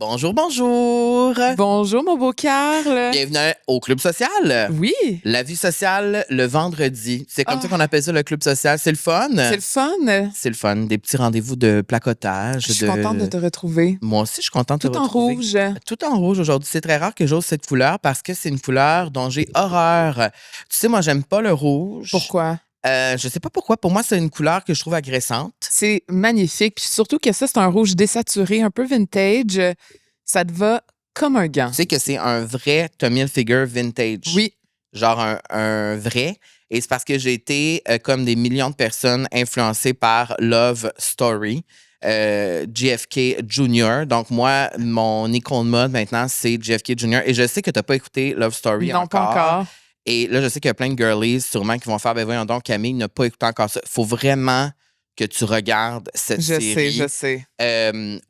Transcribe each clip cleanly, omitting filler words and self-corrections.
Bonjour, bonjour. Bonjour, mon beau Carl. Bienvenue au Club social. Oui, La vie sociale le vendredi. C'est comme Ah. ça qu'on appelle ça le Club social. C'est le fun. c'est le fun. C'est le fun. Des petits rendez-vous de placotage. Je suis contente de te retrouver. Moi aussi, je suis contente de te Tout en retrouver. rouge. Tout en rouge aujourd'hui. C'est très rare que j'ose cette couleur parce que c'est une couleur dont j'ai horreur. Tu sais, moi, j'aime pas le rouge. Pourquoi? Je sais pas pourquoi. Pour moi, c'est une couleur que je trouve agressante. C'est magnifique. Puis surtout que ça, c'est un rouge désaturé, un peu vintage. Ça te va comme un gant. Tu sais que c'est un vrai Tommy Hilfiger vintage. Oui. Genre un vrai. Et c'est parce que j'ai été, comme des millions de personnes, influencées par Love Story, JFK Jr. Donc, moi, mon icône de mode maintenant, c'est JFK Jr. Et je sais que tu n'as pas écouté Love Story Non, pas encore. Et là, je sais qu'il y a plein de girlies, sûrement, qui vont faire, ben voyons donc, Camille n'a pas écouté encore ça. Faut vraiment que tu regardes cette série. Je sais.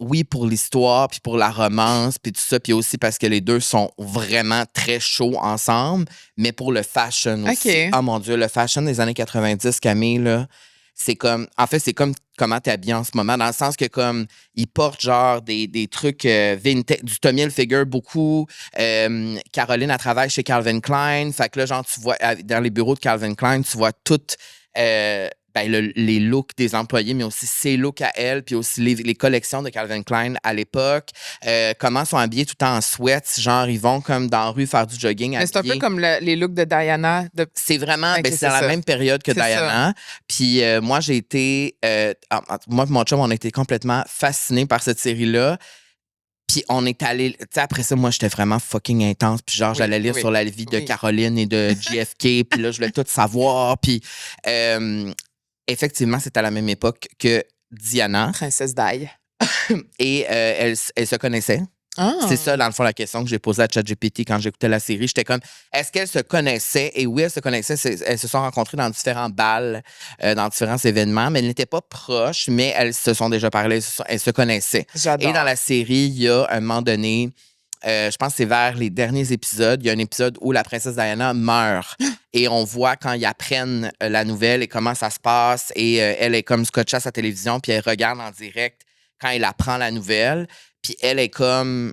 Oui, pour l'histoire, puis pour la romance, puis tout ça, puis aussi parce que les deux sont vraiment très chauds ensemble, mais pour le fashion aussi. OK. Oh mon Dieu, le fashion des années 90, Camille, là, c'est comme... En fait, c'est comme comment t'es habillée en ce moment, dans le sens que comme, ils portent genre des trucs vintage, du Tommy Hilfiger beaucoup. Caroline, elle travaille chez Calvin Klein. Fait que là, genre, tu vois, dans les bureaux de Calvin Klein, tu vois toutes... les looks des employés, mais aussi ses looks à elle, puis aussi les collections de Calvin Klein à l'époque. Comment sont habillés tout le temps en sweats, genre ils vont comme dans la rue faire du jogging. Mais c'est un peu comme les looks de Diana. C'est vraiment, Ok, c'est c'est dans la ça. même période que C'est Diana. Puis moi, j'ai été, moi et mon chum, on a été complètement fascinés par cette série-là. Puis on est allé, tu sais, après ça, moi, j'étais vraiment fucking intense. Puis genre, j'allais lire sur la vie de Caroline et de JFK. Puis là, je voulais tout savoir. Puis effectivement, c'était à la même époque que Diana. Princesse Di. Et elle se connaissait. Ah. C'est ça, dans le fond, la question que j'ai posée à ChatGPT quand j'écoutais la série. J'étais comme, est-ce qu'elles se connaissaient? Et oui, elles se connaissaient. Elles se sont rencontrées dans différents balles, dans différents événements, mais elles n'étaient pas proches, mais elles se sont déjà parlé, elles se connaissaient. J'adore. Et dans la série, il y a un moment donné, je pense que c'est vers les derniers épisodes, il y a un épisode où la princesse Diana meurt. Et on voit quand ils apprennent la nouvelle et comment ça se passe. Et elle est comme scotchée à sa télévision, puis elle regarde en direct quand elle apprend la nouvelle. Puis elle est comme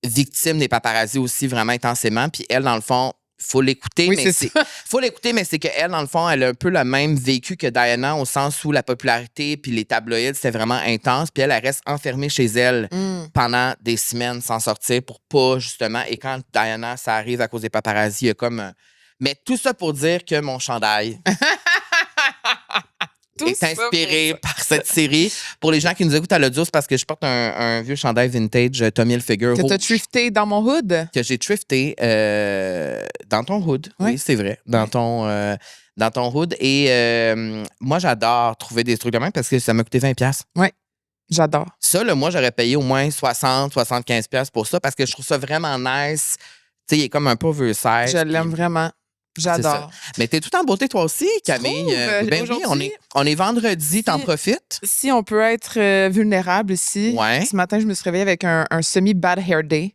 victime des paparazzis aussi vraiment intensément. Puis elle, dans le fond, faut l'écouter, Oui, mais c'est faut l'écouter, mais c'est qu'elle, dans le fond, elle a un peu le même vécu que Diana, au sens où la popularité puis les tabloïds, c'était vraiment intense. Puis elle reste enfermée chez elle pendant des semaines sans sortir pour pas, justement. Et quand Diana, ça arrive à cause des paparazzis, il y a comme... Mais tout ça pour dire que mon chandail est inspiré par cette série. Pour les gens qui nous écoutent à l'audio, c'est parce que je porte un vieux chandail vintage Tommy Hilfiger Que rouge. t'as thrifté dans mon hood? Que j'ai thrifté dans ton hood. Oui. Oui, c'est vrai. Dans ton hood. Et moi, j'adore trouver des trucs de même parce que ça m'a coûté 20$. Oui, j'adore. Ça, là, moi, j'aurais payé au moins 60-75$ pour ça parce que je trouve ça vraiment nice. Tu sais, il est comme un peu oversize. Je l'aime vraiment. J'adore. Mais t'es tout en beauté, toi aussi, Camille. trouves? Ben oui, Aujourd'hui, on est vendredi, t'en profites? Si on peut être vulnérable ici, Ouais. ce matin, je me suis réveillée avec un semi-bad hair day.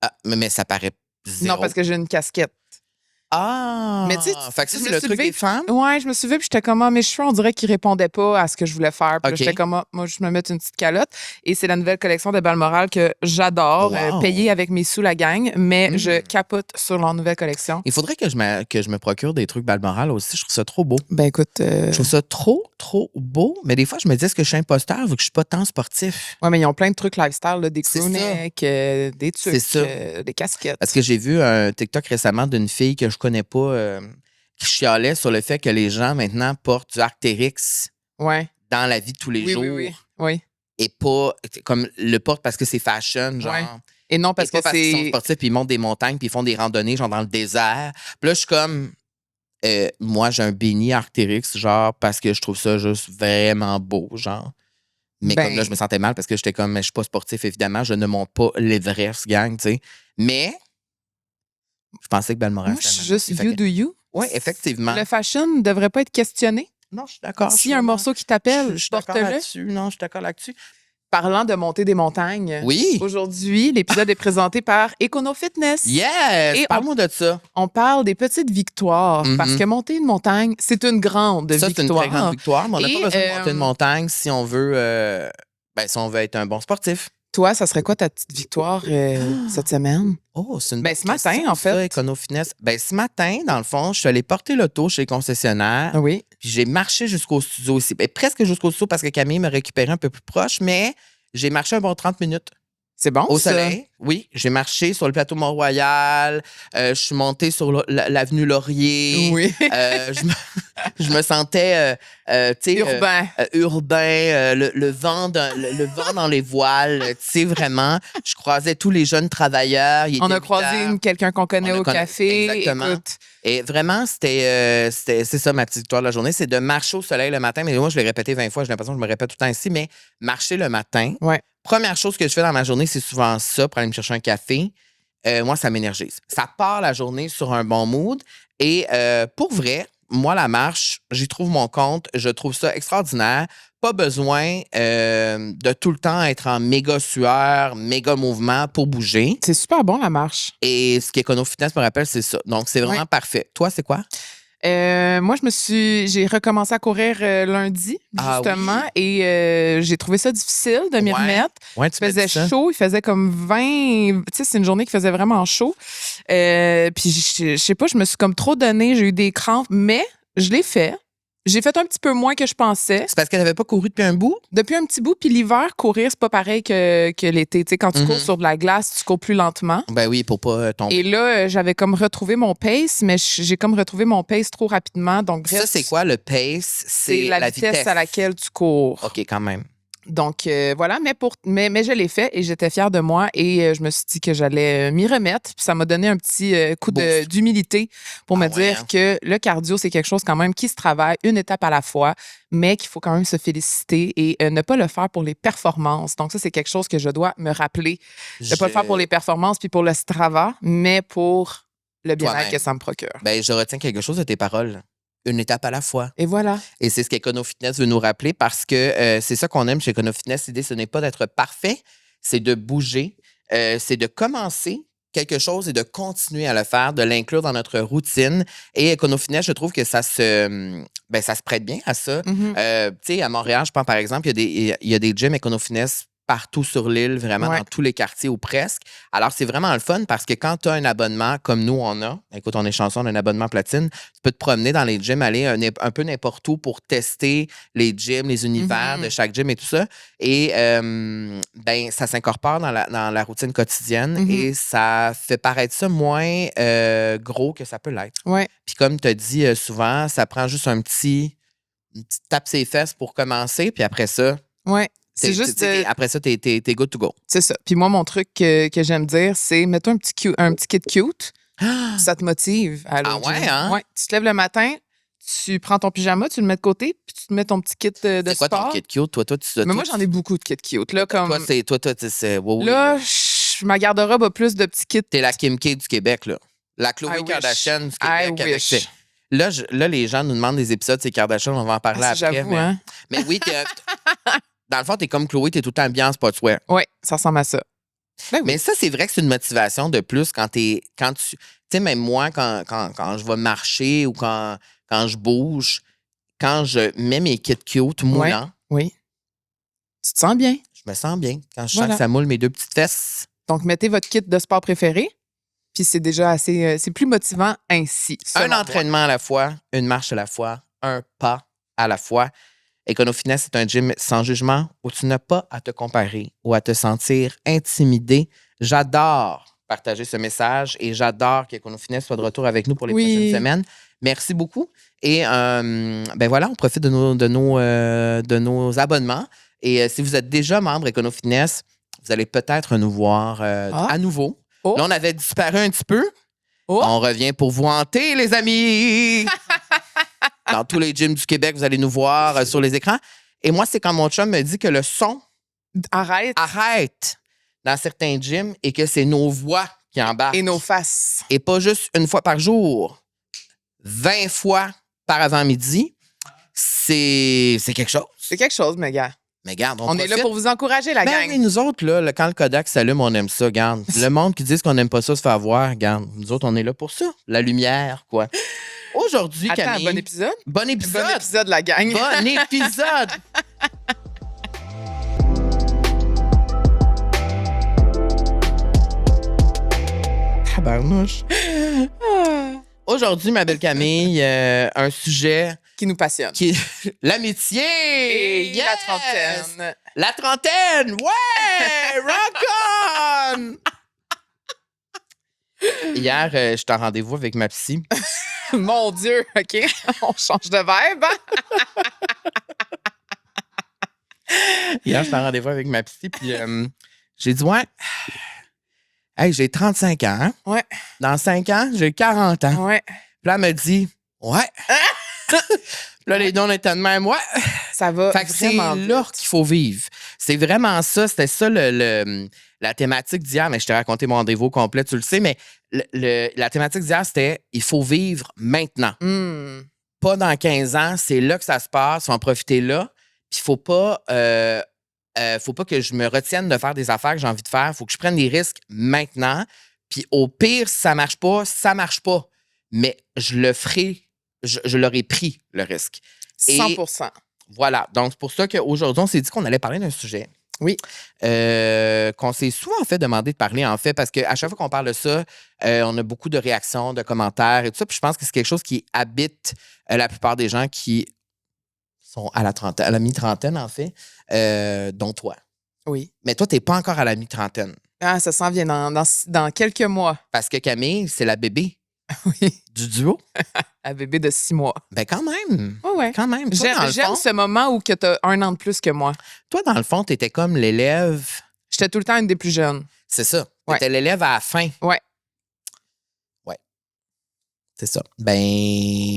Ah, mais ça paraît zéro. Non, parce que j'ai une casquette. Ah! Mais tu sais, fait que ça, je c'est me le suis truc levée- des femmes? Ouais, je me suis levée puis j'étais comme, mes cheveux, on dirait qu'ils répondaient pas à ce que je voulais faire. Puis là, OK. j'étais comme, moi, je me mets une petite calotte. Et c'est la nouvelle collection de Balmoral que j'adore, Wow. payer avec mes sous la gang, mais je capote sur leur nouvelle collection. Il faudrait que je me procure des trucs Balmoral aussi. Je trouve ça trop beau. Ben écoute, Je trouve ça trop, trop beau. Mais des fois, je me dis, est-ce que je suis imposteur vu que je suis pas tant sportif? ouais, mais ils ont plein de trucs lifestyle, là, des C'est crewnecks, des trucs, C'est ça. des casquettes. Parce que j'ai vu un TikTok récemment d'une fille que je connais pas qui chialait sur le fait que les gens maintenant portent du Arc'teryx Ouais. dans la vie de tous les Oui, jours. oui. Et pas comme le porte parce que c'est fashion, genre. Ouais. Et non, parce Et pas que parce qu'ils sont c'est. sportifs puis ils montent des montagnes puis ils font des randonnées genre dans le désert. Puis là, je suis comme moi, j'ai un béni Arc'teryx, genre, parce que je trouve ça juste vraiment beau, genre. Mais Ben- comme là, je me sentais mal parce que j'étais comme, mais je suis pas sportif, évidemment, je ne monte pas l'Everest, gang, tu sais. Mais je pensais que Balmoral, Moi, je suis juste you do you. Oui, effectivement. Le fashion ne devrait pas être questionné. Non, je suis d'accord. S'il y a un morceau qui t'appelle, je suis d'accord porte-le. là-dessus. Non, je suis d'accord là-dessus. Parlant de monter des montagnes, Oui. aujourd'hui, l'épisode est présenté par Econo Fitness. Yes! Et Parle-moi de ça. On parle des petites victoires Mhm. parce que monter une montagne, c'est une grande Ça, c'est une victoire. très grande victoire, mais on n'a Et, pas besoin de monter une montagne si on veut être un bon sportif. Toi, ça serait quoi ta petite victoire cette semaine? Oh, c'est une Ben, bonne ce matin, question, en fait. ça, Econo-Finesse. Ben, ce matin, dans le fond, je suis allée porter l'auto chez le concessionnaire. Ah oui. Puis j'ai marché jusqu'au studio aussi. Ben, presque jusqu'au studio parce que Camille me récupérait un peu plus proche, mais j'ai marché un bon 30 minutes. C'est bon, Au ça? soleil, oui. J'ai marché sur le plateau Mont-Royal. Je suis montée sur l'avenue Laurier. Oui. Je me sentais, tu sais... Urbain. urbain, le vent dans les voiles, tu sais, vraiment. Je croisais tous les jeunes travailleurs. On a croisé quelqu'un qu'on connaît au café. Exactement. Écoute, Et vraiment, c'est ça ma petite victoire de la journée, c'est de marcher au soleil le matin. Mais moi, je l'ai répété 20 fois, j'ai l'impression que je me répète tout le temps ici, mais marcher le matin. Ouais. Première chose que je fais dans ma journée, c'est souvent ça, pour aller me chercher un café. Moi, ça m'énergise. Ça part la journée sur un bon mood. Et pour vrai, moi, la marche, j'y trouve mon compte. Je trouve ça extraordinaire. Pas besoin de tout le temps être en méga sueur, méga mouvement pour bouger. c'est super bon, la marche. Et ce qu'Econo-Fitness me rappelle, c'est ça. Donc, c'est vraiment parfait. Toi, c'est quoi? Moi, j'ai recommencé à courir lundi, Ah justement, et j'ai trouvé ça difficile de m'y Ouais. remettre. Ouais, Il faisait chaud, il faisait comme 20. Tu sais, c'est une journée qui faisait vraiment chaud. Puis, je sais pas, je me suis comme trop donnée, j'ai eu des crampes, mais je l'ai fait. J'ai fait un petit peu moins que je pensais. C'est parce qu'elle n'avait pas couru depuis un bout? Depuis un petit bout, puis l'hiver, courir, c'est pas pareil que l'été. Tu sais, quand tu cours Mhm. sur de la glace, tu cours plus lentement. Ben oui, pour pas tomber. Et là, j'avais comme retrouvé mon pace, mais j'ai comme retrouvé mon pace trop rapidement. Donc, Ça, bref, c'est quoi le pace? c'est la vitesse à laquelle tu cours. OK, quand même. Donc, voilà, mais je l'ai fait et j'étais fière de moi et je me suis dit que j'allais m'y remettre. Puis ça m'a donné un petit coup Boost. d'humilité pour me Ah ouais, dire hein? que le cardio, c'est quelque chose quand même qui se travaille une étape à la fois, mais qu'il faut quand même se féliciter et ne pas le faire pour les performances. Donc, ça, c'est quelque chose que je dois me rappeler. De pas le faire pour les performances puis pour le Strava, mais pour le bien-être Toi-même. que ça me procure. Ben, je retiens quelque chose de tes paroles. Une étape à la fois. Et voilà. Et c'est ce qu'Econo-Fitness veut nous rappeler parce que c'est ça qu'on aime chez Econo-Fitness. L'idée, ce n'est pas d'être parfait, c'est de bouger, c'est de commencer quelque chose et de continuer à le faire, de l'inclure dans notre routine. Et Econo-Fitness, je trouve que ça se prête bien à ça. Mhm. Tu sais, à Montréal, je pense par exemple, il y a des gyms Econo-Fitness partout sur l'île, vraiment Ouais. dans tous les quartiers ou presque. Alors, c'est vraiment le fun parce que quand tu as un abonnement comme nous, on a, écoute, on est chanceux, on a un abonnement platine, tu peux te promener dans les gyms, aller un peu n'importe où pour tester les gyms, les univers Mhm. de chaque gym et tout ça. Et ben, ça s'incorpore dans la routine quotidienne Mhm. et ça fait paraître ça moins gros que ça peut l'être. Ouais. Puis comme tu as dit souvent, ça prend juste une petite tape ses fesses pour commencer, puis après ça, Ouais. C'est juste. après ça, t'es good to go. C'est ça. Puis moi, mon truc que j'aime dire, c'est mets-toi un petit kit cute. Ça te motive à aller Ah au gym. ouais, hein? Ouais. Tu te lèves le matin, tu prends ton pyjama, tu le mets de côté, puis tu te mets ton petit kit de C'est quoi ton sport. kit cute? Toi, Mais moi, j'en ai beaucoup de kits cute. Là, comme, Toi, c'est. Oui, là, oui. ma garde-robe a plus de petits kits. T'es la Kim K du Québec, là. La Chloé I Kardashian wish. du Québec. I avec wish. ses- Là, là, les gens nous demandent des épisodes, c'est Kardashian, on va en parler Ah, après. j'avoue, mais, hein? mais oui, dans le fond, t'es comme Chloé, t'es tout le temps bien en sportswear. Oui, ça ressemble à ça. Ben oui. Mais ça, c'est vrai que c'est une motivation de plus quand tu. Tu sais, même moi, quand je vais marcher ou quand je bouge, quand je mets mes kits cute moulants, Oui. Tu te sens bien. je me sens bien. Quand je sens Voilà. que ça moule mes deux petites fesses. Donc, mettez votre kit de sport préféré. Puis c'est déjà assez. C'est plus motivant ainsi. Un selon moi. entraînement à la fois, une marche à la fois, un pas à la fois. Econo-Fitness, c'est un gym sans jugement où tu n'as pas à te comparer ou à te sentir intimidé. J'adore partager ce message et j'adore qu'Econo-Fitness soit de retour avec nous pour les Oui. prochaines semaines. Merci beaucoup. Et ben voilà, on profite de nos abonnements. Et si vous êtes déjà membre Econo-Fitness, vous allez peut-être nous voir à nouveau. Oh. Là, on avait disparu un petit peu. Oh. On revient pour vous hanter, les amis! Dans tous les gyms du Québec, vous allez nous voir sur les écrans. Et moi, c'est quand mon chum me dit que le son Arrête. arrête dans certains gyms et que c'est nos voix qui embarquent. Et nos faces. Et pas juste une fois par jour, 20 fois par avant-midi. C'est quelque chose. C'est quelque chose, mes gars. Mais garde, On est là pour vous encourager, la Ben gang. oui, nous autres, là, quand le Kodak s'allume, on aime ça, garde. Le monde qui dit qu'on n'aime pas ça se fait avoir, garde. Nous autres, on est là pour ça. La lumière, quoi. Aujourd'hui, Attends, Camille... bon épisode? Bon épisode! Bon épisode, la gang. Bon épisode! Tabarnouche. Ah, Aujourd'hui, ma belle Camille, un sujet qui nous passionne. qui est l'amitié. Et Yes! la trentaine. La trentaine, ouais! Rock on! Hier, j'étais en rendez-vous avec ma psy. Mon Dieu, OK, on change de verbe. Hier, j'étais en rendez-vous avec ma psy, puis j'ai dit, ouais, hey, j'ai 35 ans. Hein? Ouais. Dans 5 ans, j'ai 40 ans. Ouais. Puis là, elle me dit, ouais. Puis là, les deux, on était de même, ouais. Ça va Fait que c'est vraiment là vite. qu'il faut vivre. C'est vraiment ça. C'était ça la thématique d'hier. Mais je t'ai raconté mon rendez-vous au complet, tu le sais. Mais la thématique d'hier, c'était il faut vivre maintenant. Pas dans 15 ans. C'est là que ça se passe. On va en profiter là. Puis il faut pas que je me retienne de faire des affaires que j'ai envie de faire. Il faut que je prenne des risques maintenant. Puis au pire, si ça marche pas, ça marche pas. Mais je le ferai. Je l'aurais pris, le risque. 100%. Voilà. Donc, c'est pour ça qu'aujourd'hui, on s'est dit qu'on allait parler d'un sujet. Oui. Qu'on s'est souvent fait demander de parler, en fait, parce qu'à chaque fois qu'on parle de ça, on a beaucoup de réactions, de commentaires et tout ça. Puis je pense que c'est quelque chose qui habite la plupart des gens qui sont à la mi-trentaine, en fait, dont toi. Oui. Mais toi, tu n'es pas encore à la mi-trentaine. Ah, ça s'en vient dans quelques mois. Parce que Camille, c'est la bébé Oui. du duo. Un bébé de 6 mois. Ben quand même. Oui, oui. Quand même. Toi, dans le J'aime fond, ce moment où tu as 1 an de plus que moi. toi, dans le fond, tu étais comme l'élève. J'étais tout le temps une des plus jeunes. C'est ça. Ouais. T'étais l'élève à la fin. Ouais. Ouais. C'est ça. Ben,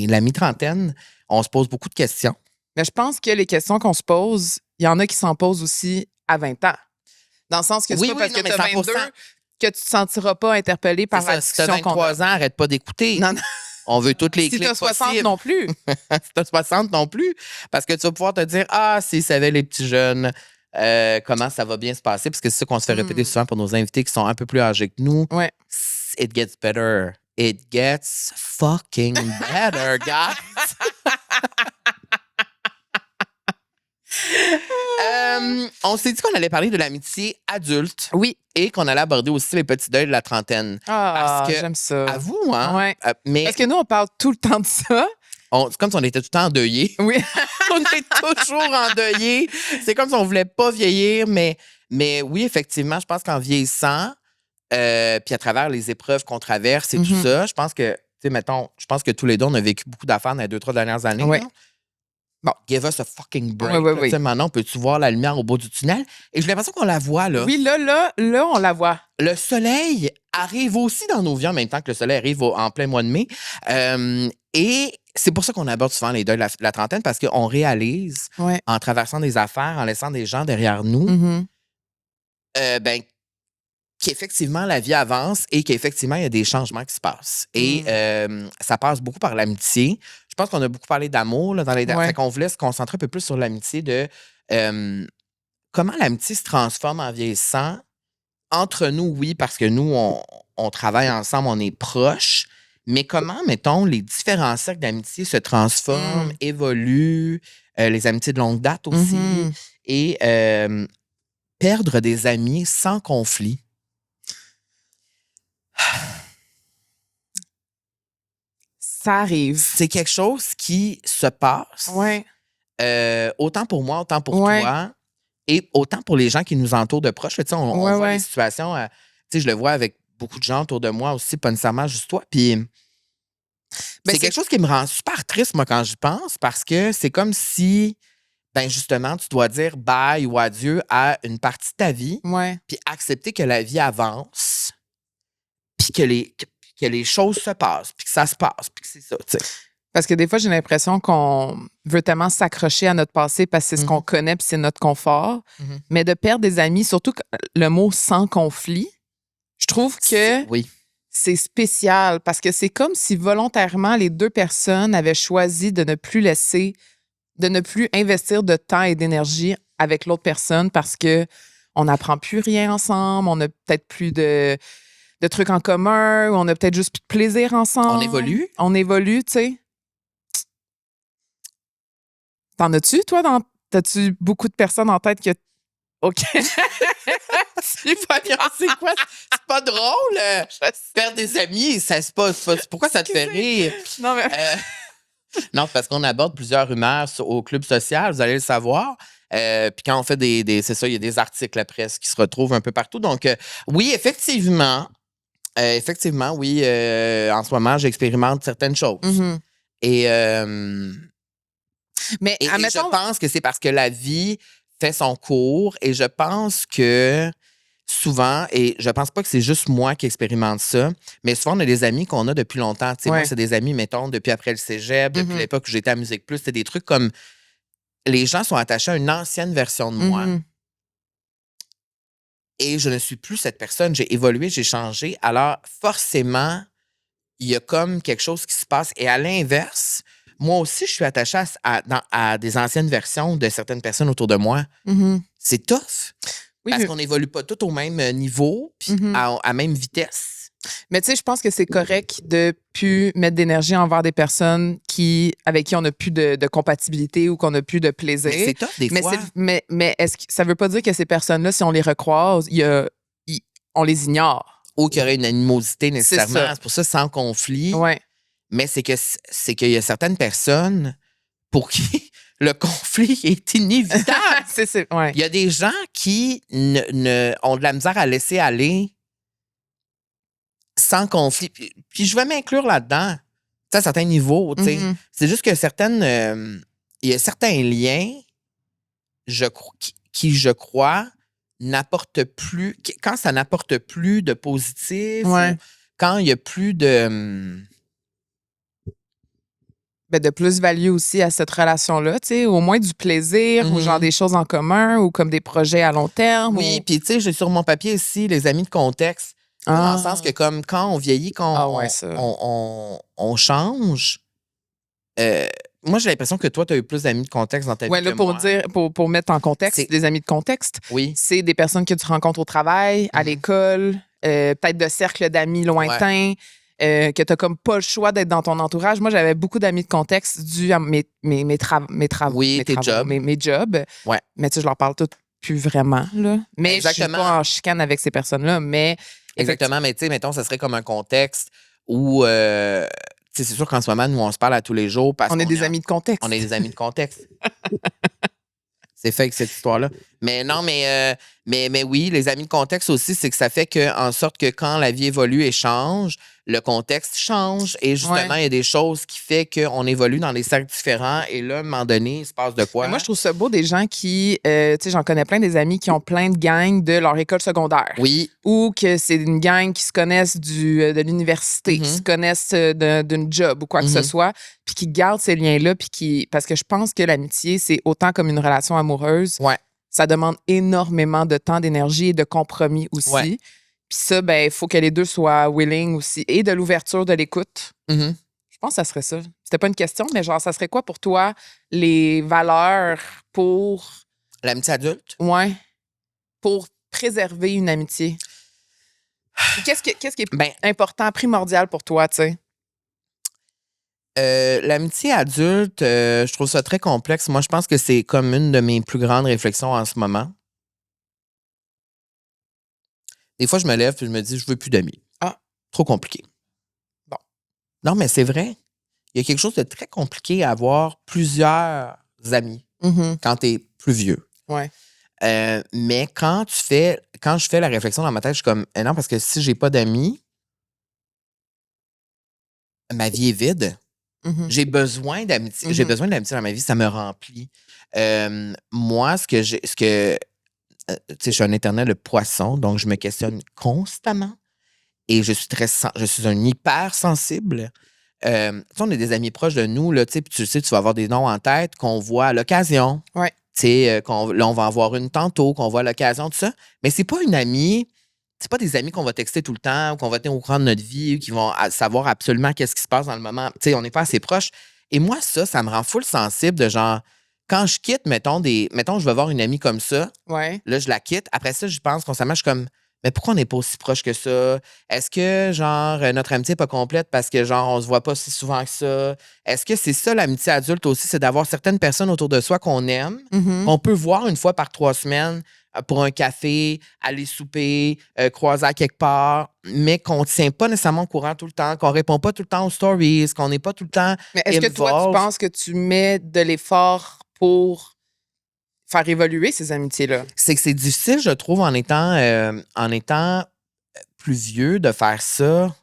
la mi-trentaine, on se pose beaucoup de questions. Mais je pense que les questions qu'on se pose, il y en a qui s'en posent aussi à 20 ans. Dans le sens que c'est Oui, pas oui, parce non, que mais tu as 22 100%. que tu te sentiras pas interpellé par C'est la ça, si t'as discussion qu'on a. 23 ans, arrête pas d'écouter. Non, non. On veut toutes les Si clics t'as 60 possibles. non plus. Si t'as 60 non plus. Parce que tu vas pouvoir te dire, ah, s'ils savaient les petits jeunes, comment ça va bien se passer. Parce que c'est ça qu'on se fait répéter souvent pour nos invités qui sont un peu plus âgés que nous. Ouais. It gets better. It gets fucking better, guys. On s'est dit qu'on allait parler de l'amitié adulte Oui. et qu'on allait aborder aussi les petits deuils de la trentaine. Ah, Parce que, j'aime ça. À vous, hein? Ouais. Mais Parce que nous, on parle tout le temps de ça. c'est comme si on était tout le temps endeuillés. Oui. On est toujours endeuillés. C'est comme si on voulait pas vieillir, mais oui, effectivement, je pense qu'en vieillissant, puis à travers les épreuves qu'on traverse et tout ça, je pense que, tu sais, mettons, je pense que tous les deux, on a vécu beaucoup d'affaires dans les 2-3 dernières années. Ouais. là. Bon, give us a fucking break. Oui, oui, là. oui. Tu sais, maintenant, peux-tu voir la lumière au bout du tunnel? Et j'ai l'impression qu'on la voit, là. Oui, là, on la voit. Le soleil arrive aussi dans nos vies en même temps que le soleil arrive en plein mois de mai. Et c'est pour ça qu'on aborde souvent les deuils de la trentaine, parce qu'on réalise, Ouais. en traversant des affaires, en laissant des gens derrière nous, ben, qu'effectivement, la vie avance et qu'effectivement, il y a des changements qui se passent. Et ça passe beaucoup par l'amitié. Je pense qu'on a beaucoup parlé d'amour là, dans les dernières. Ouais. Fait qu'on voulait se concentrer un peu plus sur l'amitié de comment l'amitié se transforme en vieillissant. Entre nous, oui, parce que nous, on travaille ensemble, on est proches. Mais comment, mettons, les différents cercles d'amitié se transforment, évoluent, les amitiés de longue date aussi, et perdre des amis sans conflit. Ça arrive. C'est quelque chose qui se passe, Ouais. autant pour moi, autant pour Ouais. toi, et autant pour les gens qui nous entourent de proches. Tu sais, on Ouais, voit ouais. des situations, tu sais, je le vois avec beaucoup de gens autour de moi aussi, pas nécessairement juste toi. Puis c'est quelque chose qui me rend super triste, moi, quand j'y pense, parce que c'est comme si, ben justement, tu dois dire bye ou adieu à une partie de ta vie, Ouais. puis accepter que la vie avance, puis que les choses se passent, puis que ça se passe, puis que c'est ça, tu sais. Parce que des fois, j'ai l'impression qu'on veut tellement s'accrocher à notre passé parce que c'est ce qu'on connaît puis c'est notre confort. Mais de perdre des amis, surtout le mot sans conflit, je trouve que Oui. c'est spécial parce que c'est comme si volontairement les deux personnes avaient choisi de ne plus investir de temps et d'énergie avec l'autre personne parce que on n'apprend plus rien ensemble, on n'a peut-être plus de trucs en commun, ou on a peut-être juste plus de plaisir ensemble. On évolue, tu sais. T'en as-tu, toi? T'as-tu beaucoup de personnes en tête que OK. Fabien, c'est quoi? C'est pas drôle. Perdre des amis, pourquoi ça te fait rire? Non, mais... Non, parce qu'on aborde plusieurs rumeurs au club social, vous allez le savoir. Puis quand on fait c'est ça, il y a des articles à presse qui se retrouvent un peu partout. Donc, oui, effectivement, oui, en ce moment, j'expérimente certaines choses. Mhm. Et, Mais et admettons... je pense que c'est parce que la vie fait son cours et je pense que souvent, et je pense pas que c'est juste moi qui expérimente ça, mais souvent, on a des amis qu'on a depuis longtemps. Tu sais, moi, c'est des amis, mettons, depuis après le cégep, depuis l'époque où j'étais à Musique Plus. C'était des trucs comme... Les gens sont attachés à une ancienne version de moi. Et je ne suis plus cette personne. J'ai évolué, j'ai changé. Alors, forcément, il y a comme quelque chose qui se passe. Et à l'inverse, moi aussi, je suis attachée à des anciennes versions de certaines personnes autour de moi. C'est tough. Oui, parce qu'on n'évolue pas tous au même niveau puis à même vitesse. Mais tu sais, je pense que c'est correct de plus mettre d'énergie envers des personnes avec qui on n'a plus de compatibilité ou qu'on n'a plus de plaisir. Mais c'est tough des fois. Mais est-ce que ça veut pas dire que ces personnes-là, si on les recroise, on les ignore? Ou qu'il y aurait une animosité nécessairement. C'est pour ça, sans conflit. Ouais. Mais c'est qu'il y a certaines personnes pour qui le conflit est inévitable. Ouais. Il y a des gens qui ont de la misère à laisser aller sans conflit. Puis je vais m'inclure là-dedans, à certains niveaux. C'est juste que il y a certains liens qui, je crois, n'apportent plus... Quand ça n'apporte plus de positif, ou quand il n'y a plus de... de plus-value aussi à cette relation-là, tu sais, au moins du plaisir ou genre des choses en commun ou comme des projets à long terme. Oui, puis tu sais, j'ai sur mon papier ici les amis de contexte. Dans le sens que comme quand on vieillit, quand on change, moi j'ai l'impression que toi, tu as eu plus d'amis de contexte dans ta vie là, que pour moi. dire, pour mettre en contexte, des amis de contexte, c'est des personnes que tu rencontres au travail, à l'école, peut-être de cercles d'amis lointains. Que tu n'as comme pas le choix d'être dans ton entourage. Moi, j'avais beaucoup d'amis de contexte dû à mes travaux. Oui, tes jobs. Mes jobs. Ouais. Mais tu sais, je leur parle toutes plus vraiment. Là. Mais je suis pas en chicane avec ces personnes-là. Mais exactement. Mais tu sais, mettons, ça serait comme un contexte où... c'est sûr qu'en ce moment, nous, on se parle à tous les jours. Parce on est des amis de contexte. On est des amis de contexte. C'est fait avec cette histoire-là. Mais non, mais oui, les amis de contexte aussi, c'est que ça fait en sorte que quand la vie évolue et change, le contexte change. Et justement, il y a des choses qui font qu'on évolue dans des cercles différents. Et là, à un moment donné, il se passe de quoi? Mais moi, je trouve ça beau des gens qui, tu sais, j'en connais plein des amis qui ont plein de gangs de leur école secondaire. Oui. Ou que c'est une gang qui se connaissent de l'université, qui se connaissent d'une job ou quoi que ce soit, puis qui gardent ces liens-là, parce que je pense que l'amitié, c'est autant comme une relation amoureuse. Ouais. Ça demande énormément de temps, d'énergie et de compromis aussi. Ouais. Puis ça, il faut que les deux soient willing aussi. Et de l'ouverture, de l'écoute. Je pense que ça serait ça. C'était pas une question, mais genre, ça serait quoi pour toi les valeurs pour... L'amitié adulte? Ouais. Pour préserver une amitié. Qu'est-ce qui est important, primordial pour toi, tu sais? L'amitié adulte, je trouve ça très complexe. Moi, je pense que c'est comme une de mes plus grandes réflexions en ce moment. Des fois, je me lève et je me dis, je veux plus d'amis. Ah. Trop compliqué. Bon. Non, mais c'est vrai. Il y a quelque chose de très compliqué à avoir plusieurs amis quand tu es plus vieux. Ouais. Mais quand je fais la réflexion dans ma tête, je suis comme, non, parce que si j'ai pas d'amis, ma vie est vide. J'ai besoin d'amitié. J'ai besoin d'amitié dans ma vie, ça me remplit. Moi, tu sais, je suis un éternel poisson, donc je me questionne constamment. Et je suis un hypersensible. Tu sais, on est des amis proches de nous, là, tu sais, puis tu sais, tu vas avoir des noms en tête qu'on voit à l'occasion. Ouais. Tu sais, là, on va en voir une tantôt, qu'on voit à l'occasion, tout ça. Mais c'est pas une amie. C'est pas des amis qu'on va texter tout le temps ou qu'on va tenir au courant de notre vie ou qui vont savoir absolument qu'est-ce qui se passe dans le moment. Tu sais, on n'est pas assez proches. Et moi, ça me rend full sensible de genre, quand je quitte, mettons, je vais voir une amie comme ça. Ouais. Là, je la quitte. Après ça, je pense constamment, je suis comme, mais pourquoi on n'est pas aussi proche que ça? Est-ce que, genre, notre amitié n'est pas complète parce que, genre, on se voit pas si souvent que ça? Est-ce que c'est ça, l'amitié adulte aussi? C'est d'avoir certaines personnes autour de soi qu'on aime, qu'on peut voir une fois par 3 semaines, pour un café, aller souper, croiser à quelque part, mais qu'on ne tient pas nécessairement au courant tout le temps, qu'on ne répond pas tout le temps aux stories, qu'on n'est pas tout le temps Mais est-ce que toi, tu involved. penses que tu mets de l'effort pour faire évoluer ces amitiés-là? C'est que c'est difficile, je trouve, en étant plus vieux, de faire ça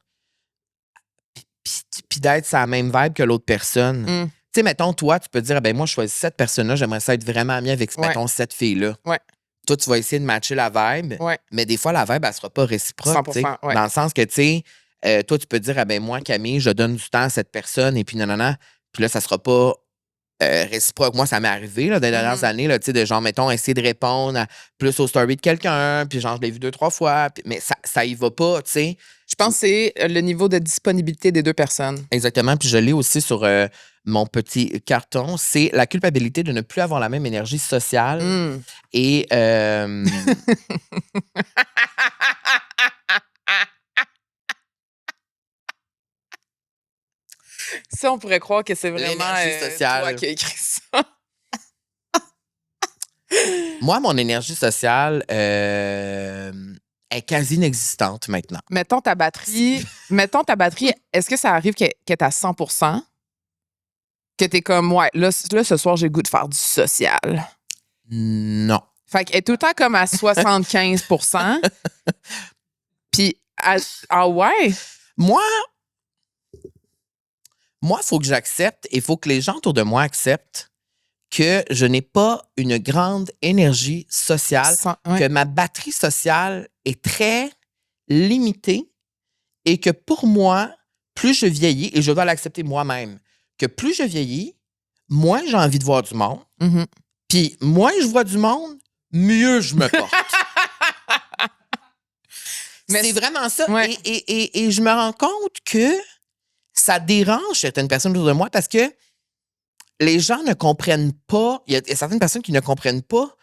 puis d'être sur la même vibe que l'autre personne. Mm. Tu sais, mettons, toi, tu peux te dire, ben moi, je choisis cette personne-là, j'aimerais ça être vraiment ami avec, Ouais. mettons, cette fille-là. Ouais. Toi, tu vas essayer de matcher la vibe, Ouais. mais des fois, la vibe, elle sera pas réciproque. 100%, tu sais. ouais. Dans le sens que, tu sais, toi, tu peux te dire, ah ben moi, Camille, je donne du temps à cette personne, et puis non. Puis là, ça sera pas réciproque. Moi, ça m'est arrivé là, dans les dernières années, là, tu sais, de genre, mettons, essayer de répondre plus aux stories de quelqu'un, puis genre, je l'ai vu 2-3 fois, mais ça y va pas, tu sais. Je pense que c'est le niveau de disponibilité des deux personnes. Exactement. Puis je l'ai aussi sur mon petit carton. C'est la culpabilité de ne plus avoir la même énergie sociale. Mm. Et Ça, on pourrait croire que c'est vraiment l'énergie sociale. toi qui as écrit ça. Moi, mon énergie sociale est quasi inexistante maintenant. Mettons ta batterie, est-ce que ça arrive qu'elle est à 100%? Que t'es comme, ouais, là, ce soir, j'ai le goût de faire du social. Non. Fait qu'elle est tout le temps comme à 75%. Puis, ah ouais? Moi, il faut que j'accepte et il faut que les gens autour de moi acceptent que je n'ai pas une grande énergie sociale, Ouais. que ma batterie sociale est très limitée et que pour moi, plus je vieillis, et je dois l'accepter moi-même, que plus je vieillis, moins j'ai envie de voir du monde. Mhm. Puis moins je vois du monde, mieux je me porte. Mais c'est vraiment ça. Ouais. Et je me rends compte que ça dérange certaines personnes autour de moi parce que les gens ne comprennent pas. Il y a certaines personnes qui ne comprennent pas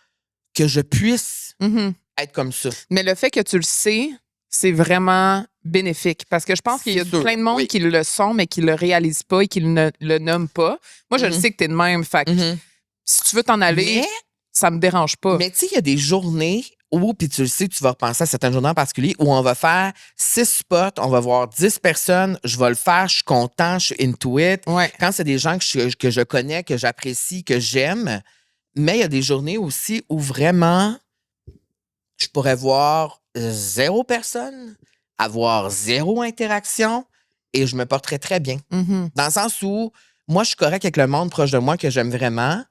que je puisse Mhm. être comme ça. Mais le fait que tu le sais, c'est vraiment bénéfique. Parce que je pense qu'il y a C'est sûr, plein de monde oui. qui le sont, mais qui le réalisent pas et qui ne le nomment pas. Moi, je le Mhm. sais que t'es de même. Fait que si tu veux t'en aller, Mais, ça me dérange pas. mais tu sais, il y a des journées où, puis tu le sais, tu vas repenser à certaines journées en particulier, où on va faire 6 spots, on va voir 10 personnes, je vais le faire, je suis content, je suis into it. Ouais. Quand c'est des gens que je connais, que j'apprécie, que j'aime, mais il y a des journées aussi où vraiment, je pourrais voir 0 personne, avoir 0 interaction, et je me porterais très bien. Mhm. Dans le sens où, moi, je suis correct avec le monde proche de moi que j'aime vraiment.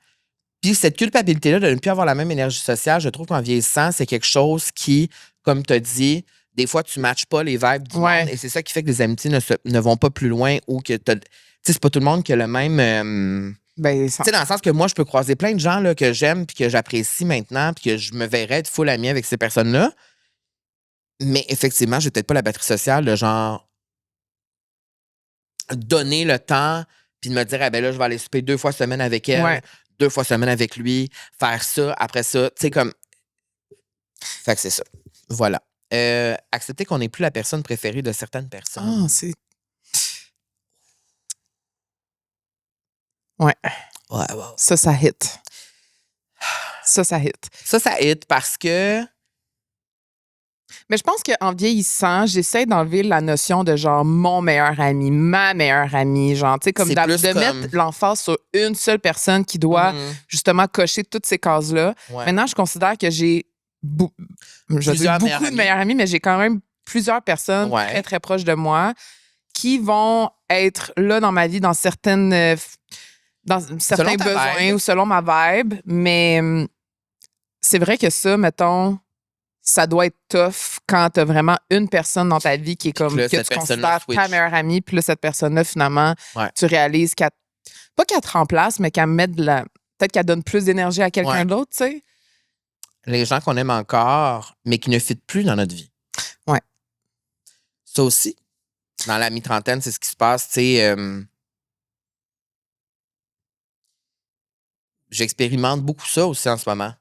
Puis cette culpabilité-là de ne plus avoir la même énergie sociale, je trouve qu'en vieillissant, c'est quelque chose qui, comme tu as dit, des fois, tu ne matches pas les vibes du Ouais. monde. Et c'est ça qui fait que les amitiés ne vont pas plus loin ou que tu sais, c'est pas tout le monde qui a le même. Ben, Tu sais, dans le sens que moi, je peux croiser plein de gens là, que j'aime puis que j'apprécie maintenant puis que je me verrais être full amie avec ces personnes-là. Mais effectivement, j'ai peut-être pas la batterie sociale de genre donner le temps puis de me dire, ah ben là, je vais aller souper 2 fois semaine avec elle. Ouais. 2 fois semaine avec lui, faire ça, après ça, tu sais, comme... Fait que c'est ça. Voilà. Accepter qu'on n'est plus la personne préférée de certaines personnes. Ah, c'est. Ouais. Ouais. Ça hit. Ça hit. Ça hit parce que... Mais je pense qu'en vieillissant, j'essaie d'enlever la notion de genre mon meilleur ami, ma meilleure amie, genre, tu sais, comme C'est plus de comme- mettre l'emphase sur une seule personne qui doit justement cocher toutes ces cases-là. Ouais. Maintenant, je considère que j'ai je dis Plusieurs beaucoup meilleures de amies. meilleures amies, mais j'ai quand même plusieurs personnes Ouais. très, très proches de moi qui vont être là dans ma vie dans certains Selon ta besoins vibe. ou selon ma vibe. Mais c'est vrai que ça, mettons, ça doit être tough quand t'as vraiment une personne dans ta vie qui est comme là, que cette tu personne-là considères ta switch. meilleure amie, puis là, cette personne-là, finalement, Ouais. tu réalises pas qu'elle te remplace, mais qu'elle met peut-être qu'elle donne plus d'énergie à quelqu'un Ouais. d'autre, tu sais. Les gens qu'on aime encore, mais qui ne fit plus dans notre vie. Ouais. Ça aussi, dans la mi-trentaine, c'est ce qui se passe, tu sais... J'expérimente beaucoup ça aussi en ce moment.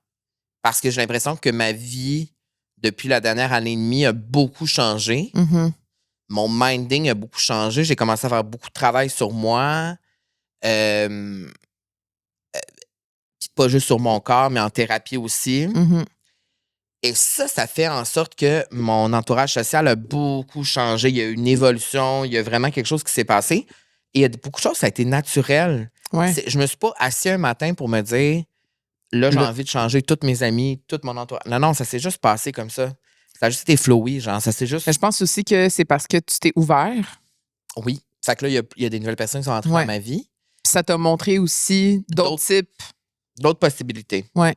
Parce que j'ai l'impression que ma vie, depuis la dernière année et demie, a beaucoup changé. Mhm. Mon minding a beaucoup changé. J'ai commencé à faire beaucoup de travail sur moi. Puis pas juste sur mon corps, mais en thérapie aussi. Mhm. Et ça fait en sorte que mon entourage social a beaucoup changé. Il y a eu une évolution, il y a vraiment quelque chose qui s'est passé. Et il y a beaucoup de choses, ça a été naturel. Ouais. Je me suis pas assis un matin pour me dire, là, j'ai envie de changer tous mes amis, tout mon entourage. Non, ça s'est juste passé comme ça. Ça a juste été flowy, genre, ça s'est juste... Mais je pense aussi que c'est parce que tu t'es ouvert. Oui. Fait que là, il y a des nouvelles personnes qui sont entrées Ouais. dans ma vie. Puis ça t'a montré aussi d'autres types. D'autres possibilités. Ouais.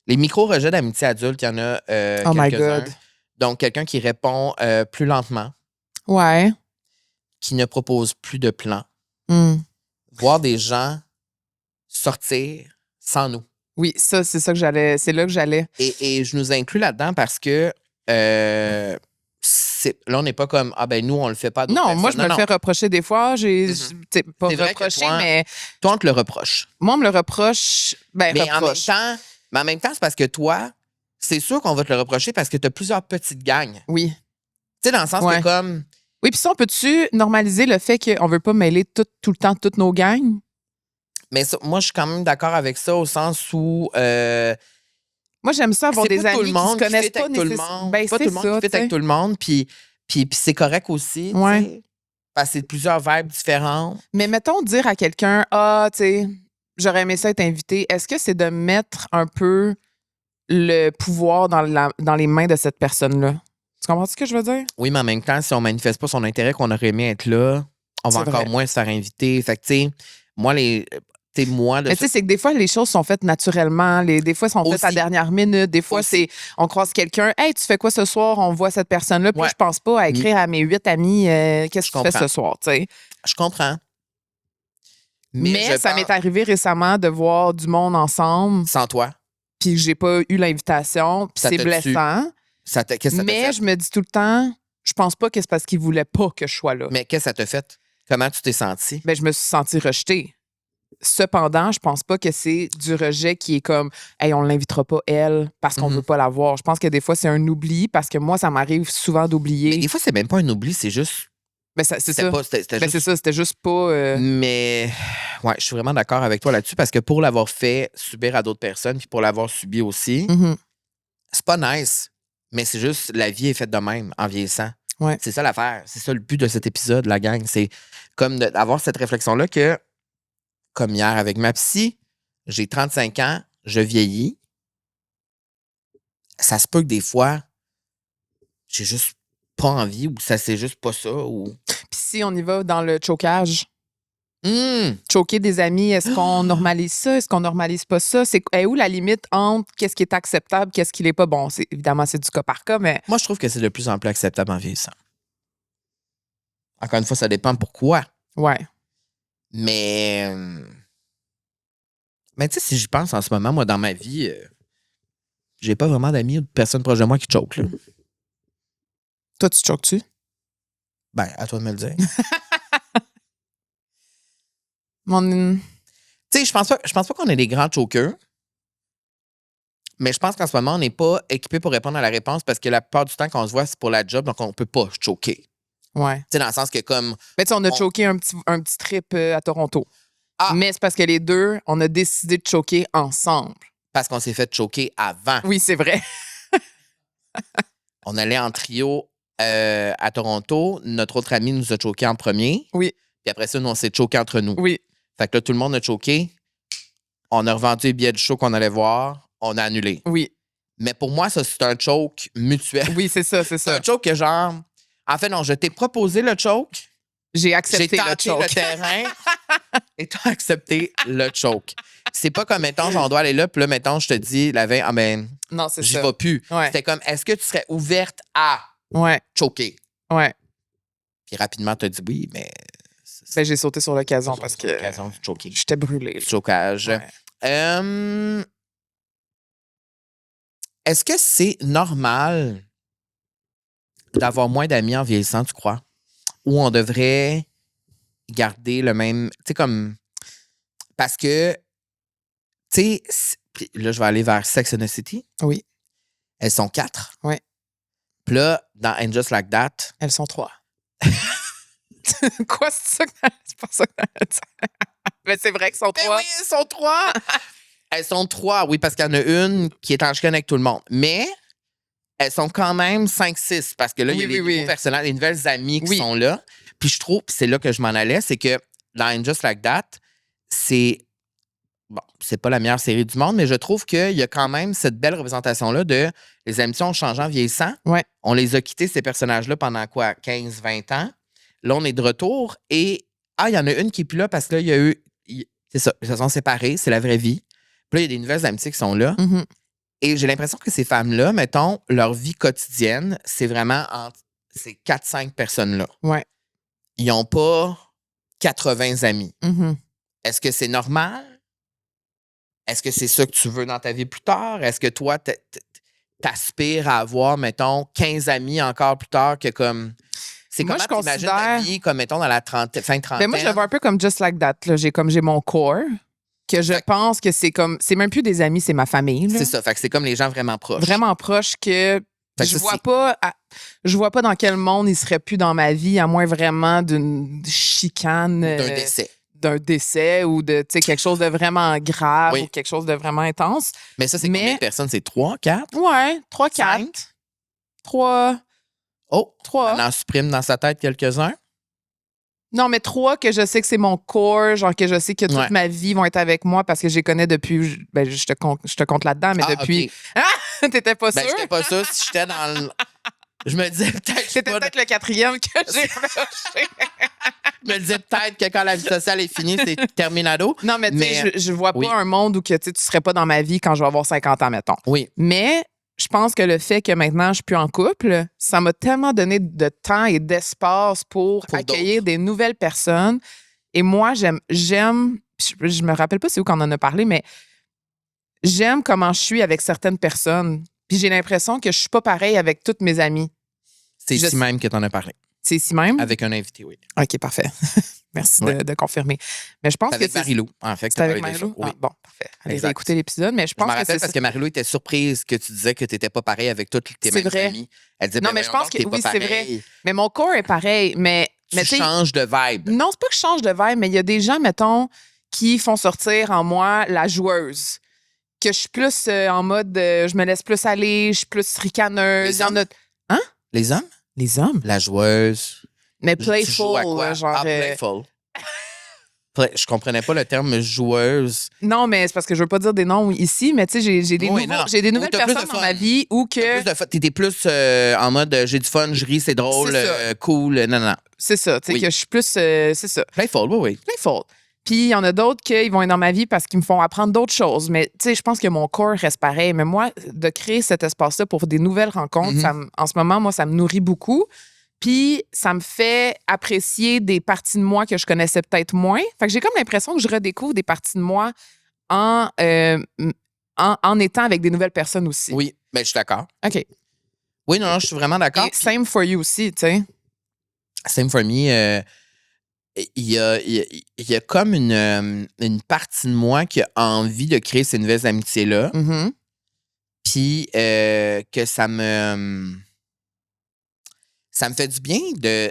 Les micro-rejets d'amitié adulte, il y en a Oh my quelques-uns. God. Donc, quelqu'un qui répond plus lentement, Ouais. qui ne propose plus de plans. Voir des gens sortir sans nous. Oui, ça, c'est ça que j'allais. C'est là que j'allais. Et je nous inclus là-dedans parce que là, on n'est pas comme nous, on le fait pas à d'autres Non, personnes. moi, je me le fais reprocher des fois. T'sais, pas C'est vrai que reprocher, toi, mais. Toi, on te le reproche. Moi, on me le reproche. Ben, Mais reproche. en même temps, c'est parce que toi, c'est sûr qu'on va te le reprocher parce que tu as plusieurs petites gangs. Oui. Tu sais, dans le sens que comme. Oui, puis ça, on peut-tu normaliser le fait qu'on veut pas mêler tout le temps toutes nos gangs? Mais ça, moi, je suis quand même d'accord avec ça au sens où. Moi, j'aime ça avoir des amis qui se connaissent pas nécessairement. Ben, pas tout le monde qui fit avec tout le monde, puis c'est correct aussi. Ouais. T'sais, parce que c'est plusieurs vibes différentes. Mais mettons dire à quelqu'un, tu sais, j'aurais aimé ça être invité. Est-ce que c'est de mettre un peu le pouvoir dans les mains de cette personne-là? Tu comprends ce que je veux dire? Oui, mais en même temps, si on manifeste pas son intérêt qu'on aurait aimé être là, on va encore moins se faire inviter. Fait que, tu sais, moi, mais tu sais, c'est que des fois, les choses sont faites naturellement. Des fois, sont faites à la dernière minute. Des fois, on croise quelqu'un. Hey, tu fais quoi ce soir? On voit cette personne-là. Puis je pense pas à écrire à mes 8 amis, qu'est-ce que tu fais ce soir, tu sais? Je comprends. Mais ça m'est arrivé récemment de voir du monde ensemble. Sans toi. Puis j'ai pas eu l'invitation. Puis c'est blessant. Mais je me dis tout le temps, je pense pas que c'est parce qu'ils voulaient pas que je sois là. Mais qu'est-ce que ça t'a fait? Comment tu t'es sentie? Ben, je me suis sentie rejetée. Cependant, je pense pas que c'est du rejet qui est comme hey, on l'invitera pas elle parce qu'on veut pas la voir. Je pense que des fois c'est un oubli parce que moi ça m'arrive souvent d'oublier. Mais des fois c'est même pas un oubli, c'est juste c'est ça. C'était juste pas Mais ouais, je suis vraiment d'accord avec toi là-dessus parce que pour l'avoir fait subir à d'autres personnes puis pour l'avoir subi aussi, c'est pas nice, mais c'est juste la vie est faite de même en vieillissant. Ouais. C'est ça l'affaire, c'est ça le but de cet épisode la gang, c'est comme d'avoir cette réflexion là que comme hier avec ma psy, j'ai 35 ans, je vieillis. Ça se peut que des fois, j'ai juste pas envie ou ça c'est juste pas ça. Puis si on y va dans le chocage, choquer des amis, est-ce qu'on normalise ça? Est-ce qu'on normalise pas ça? C'est où la limite entre qu'est-ce qui est acceptable, qu'est-ce qui l'est pas? Bon, évidemment, c'est du cas par cas, mais... Moi, je trouve que c'est de plus en plus acceptable en vieillissant. Encore une fois, ça dépend pourquoi. Ouais. Mais tu sais, si j'y pense en ce moment, moi, dans ma vie, j'ai pas vraiment d'amis ou de personnes proches de moi qui choquent. Là. Toi, tu choques-tu? Ben, à toi de me le dire. Tu sais, je pense pas qu'on est des grands chokers. Mais je pense qu'en ce moment, on n'est pas équipé pour répondre à la réponse parce que la plupart du temps, quand on se voit, c'est pour la job, donc on peut pas choquer. Ouais. Tu sais, dans le sens que comme... Mais tu sais, on a choqué un petit trip à Toronto. Ah. Mais c'est parce que les deux, on a décidé de choquer ensemble. Parce qu'on s'est fait choquer avant. Oui, c'est vrai. On allait en trio à Toronto. Notre autre ami nous a choqué en premier. Oui. Puis après ça, nous, on s'est choqué entre nous. Oui. Fait que là, tout le monde a choqué. On a revendu les billets de show qu'on allait voir. On a annulé. Oui. Mais pour moi, ça, c'est un choke mutuel. Oui, c'est ça. C'est un choke que genre... En fait, non, je t'ai proposé le choke. J'ai accepté le choke. Le terrain et t'as accepté le choke. C'est pas comme, mettons, on doit aller là, puis là, mettons, je te dis, la veille, non, c'est ça. J'y vais plus. Ouais. C'était comme, est-ce que tu serais ouverte à choquer? Ouais. Puis rapidement, tu as dit oui, mais... Ben, j'ai sauté sur l'occasion parce que l'occasion du choking. J'étais brûlée. Le chocage. Ouais. Est-ce que c'est normal d'avoir moins d'amis en vieillissant, tu crois? Ou on devrait garder le même... Tu sais, comme... Parce que, tu sais, là, je vais aller vers Sex and the City. Oui. Elles sont 4. Oui. Puis là, dans And Just Like That... Elles sont 3. Quoi, c'est ça? C'est pas ça que mais c'est vrai qu'elles sont 3. Oui, elles sont 3. Elles sont 3, oui, parce qu'il y en a une qui est en chicane avec tout le monde. Mais elles sont quand même 5-6 parce que là, il y a les nouveaux personnages, les nouvelles amies qui sont là. Puis je trouve, puis c'est là que je m'en allais, c'est que dans And Just Like That, c'est pas la meilleure série du monde, mais je trouve qu'il y a quand même cette belle représentation-là de les émissions changeant, vieillissant. Ouais. On les a quittés, ces personnages-là, pendant quoi? 15-20 ans. Là, on est de retour et il y en a une qui est plus là parce que là, il y a eu... C'est ça, ils se sont séparés, c'est la vraie vie. Puis là, il y a des nouvelles amitiés qui sont là. Mm-hmm. Et j'ai l'impression que ces femmes-là, mettons, leur vie quotidienne, c'est vraiment entre ces 4-5 personnes-là. Ouais. Ils n'ont pas 80 amis. Mm-hmm. Est-ce que c'est normal? Est-ce que c'est ça que tu veux dans ta vie plus tard? Est-ce que toi, t'aspires à avoir, mettons, 15 amis encore plus tard que comme... C'est moi, comment tu imagines ta vie, comme, mettons, dans la fin de trentaine? Ben moi, je le vois un peu comme Just Like That. Là. J'ai mon core, que je pense que c'est comme... C'est même plus des amis, c'est ma famille. Là. C'est ça, fait que c'est comme les gens vraiment proches. Vraiment proches que... Je vois pas dans quel monde ils seraient plus dans ma vie, à moins vraiment d'une chicane. D'un décès ou de quelque chose de vraiment grave ou quelque chose de vraiment intense. Mais ça, c'est combien de personnes? C'est 3, 4? Ouais, 3, 4. 3. Oh, 3. On en supprime dans sa tête quelques-uns? Non, mais 3 que je sais que c'est mon core, genre que je sais que toute ma vie vont être avec moi parce que je les connais depuis... Ben, je te compte là-dedans, mais depuis... Okay. Ah! T'étais pas sûr? Ben, j'étais pas sûr si j'étais dans le... Je me disais peut-être... C'était peut-être le 4e que j'ai recherché. Je me disais peut-être que quand la vie sociale est finie, c'est terminado. Non, mais tu sais, je vois pas un monde où que tu serais pas dans ma vie quand je vais avoir 50 ans, mettons. Oui. Mais je pense que le fait que maintenant je suis plus en couple, ça m'a tellement donné de temps et d'espace pour accueillir des nouvelles personnes. Et moi, j'aime, je me rappelle pas c'est où qu'on en a parlé, mais j'aime comment je suis avec certaines personnes. Puis j'ai l'impression que je suis pas pareil avec toutes mes amies. C'est ici même que tu en as parlé. C'est ici même? Avec un invité, oui. OK, parfait. Merci de confirmer. Mais je pense avec Marie-Lou, en fait. C'était avec Marie-Lou? Oui. Bon, parfait. Allez écouter l'épisode, mais je pense que c'est parce que Marie-Lou était surprise que tu disais que tu n'étais pas pareil avec toutes tes mêmes amies. Elle disait, non, mais je pense que oui, c'est vrai. Mais mon corps est pareil, mais tu changes de vibe. Non, c'est pas que je change de vibe, mais il y a des gens, mettons, qui font sortir en moi la joueuse. Que je suis plus en mode, je me laisse plus aller, je suis plus ricaneuse. Hein? Les hommes? Les hommes? La joueuse. Mais playful, genre... playful. Je comprenais pas le terme joueuse. Non, mais c'est parce que je veux pas dire des noms ici, mais tu sais, j'ai des nouvelles personnes dans ma vie où que... T'étais plus en mode, j'ai du fun, je ris, c'est drôle, cool, non. C'est ça, tu sais, que je suis plus... c'est ça. Playful, oui. Playful. Puis il y en a d'autres qui vont être dans ma vie parce qu'ils me font apprendre d'autres choses. Mais tu sais, je pense que mon corps reste pareil. Mais moi, de créer cet espace-là pour des nouvelles rencontres, en ce moment, moi, ça me nourrit beaucoup. Puis ça me fait apprécier des parties de moi que je connaissais peut-être moins. Fait que j'ai comme l'impression que je redécouvre des parties de moi en étant avec des nouvelles personnes aussi. Oui, mais je suis d'accord. OK. Oui, non, je suis vraiment d'accord. Et same for you aussi, tu sais. Same for me. Il y a comme une partie de moi qui a envie de créer ces nouvelles amitiés-là. Mm-hmm. Puis que ça me fait du bien,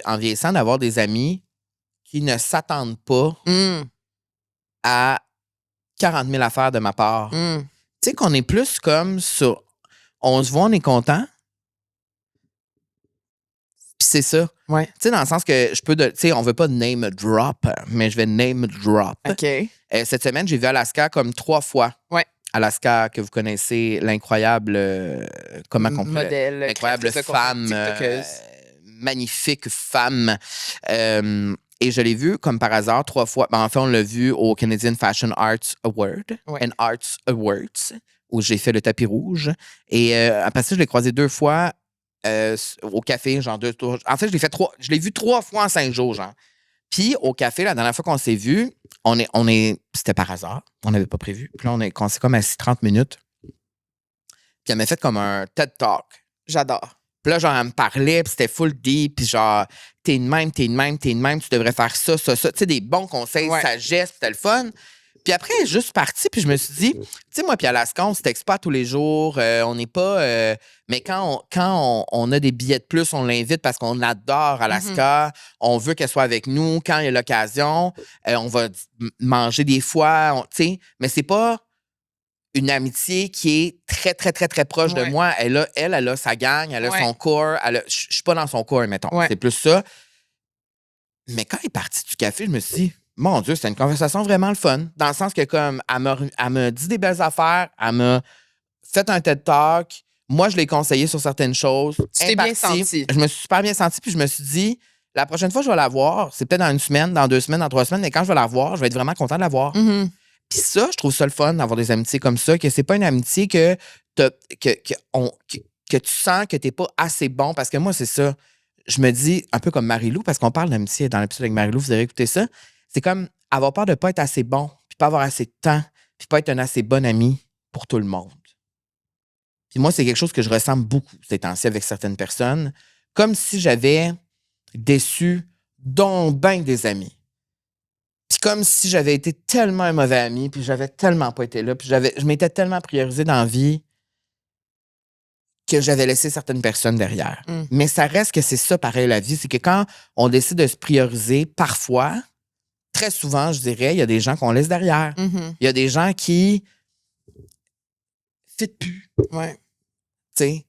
en vieillissant, d'avoir des amis qui ne s'attendent pas à 40 000 affaires de ma part. Tu sais, qu'on est plus comme sur... On se voit, on est content. Puis c'est ça. Ouais. Tu sais, dans le sens que je peux... Tu sais, on veut pas name drop, mais je vais name drop. OK. Cette semaine, j'ai vu Alaska comme 3 fois. Ouais. Alaska, que vous connaissez, l'incroyable... comment qu'on peut... Modèle. L'incroyable femme... magnifique femme. Et je l'ai vu, comme par hasard, 3 fois. Ben, en fait, on l'a vu au Canadian Fashion Arts Award and Arts Awards, où j'ai fait le tapis rouge. Et après ça, je l'ai croisé 2 fois au café, genre 2 tours. En fait, je l'ai vu 3 fois en 5 jours, genre. Puis au café, la dernière fois qu'on s'est vu, c'était par hasard. On n'avait pas prévu. Puis là, on s'est comme assis 30 minutes. Puis elle m'a fait comme un TED Talk. J'adore. Puis là, genre, elle me parlait, puis c'était full deep, puis genre, t'es une même, tu devrais faire ça. Tu sais, des bons conseils, sagesse, puis c'était le fun. Puis après, elle est juste partie, puis je me suis dit, tu sais, moi, puis Alaska, on se texte pas tous les jours, on n'est pas... mais quand on a des billets de plus, on l'invite parce qu'on adore Alaska, on veut qu'elle soit avec nous, quand il y a l'occasion, on va manger des fois, tu sais, mais c'est pas une amitié qui est très, très, très, très proche de moi. Elle a sa gang, elle a son corps. Je suis pas dans son corps, mettons. C'est plus ça. Mais quand elle est partie du café, je me suis dit, mon Dieu, c'était une conversation vraiment le fun. Dans le sens que, comme, elle m'a dit des belles affaires, elle m'a fait un TED Talk. Moi, je l'ai conseillé sur certaines choses. Tu t'es bien senti. Je me suis super bien senti, puis je me suis dit, la prochaine fois que je vais la voir, c'est peut-être dans 1 semaine, dans 2 semaines, dans 3 semaines, mais quand je vais la voir, je vais être vraiment content de la voir. Mm-hmm. Puis ça, je trouve ça le fun d'avoir des amitiés comme ça, que c'est pas une amitié que tu sens que t'es pas assez bon. Parce que moi, c'est ça. Je me dis, un peu comme Marie-Lou, parce qu'on parle d'amitié dans l'épisode avec Marie-Lou, vous avez écouté ça. C'est comme avoir peur de pas être assez bon, puis pas avoir assez de temps, puis pas être un assez bon ami pour tout le monde. Puis moi, c'est quelque chose que je ressens beaucoup ces temps-ci avec certaines personnes, comme si j'avais déçu donc ben des amis. Puis comme si j'avais été tellement un mauvais ami, puis j'avais tellement pas été là, puis je m'étais tellement priorisé dans la vie que j'avais laissé certaines personnes derrière. Mais ça reste que c'est ça, pareil, la vie. C'est que quand on décide de se prioriser, parfois, très souvent, je dirais, il y a des gens qu'on laisse derrière. Il y a des gens qui fit plus. Ouais. Tu sais,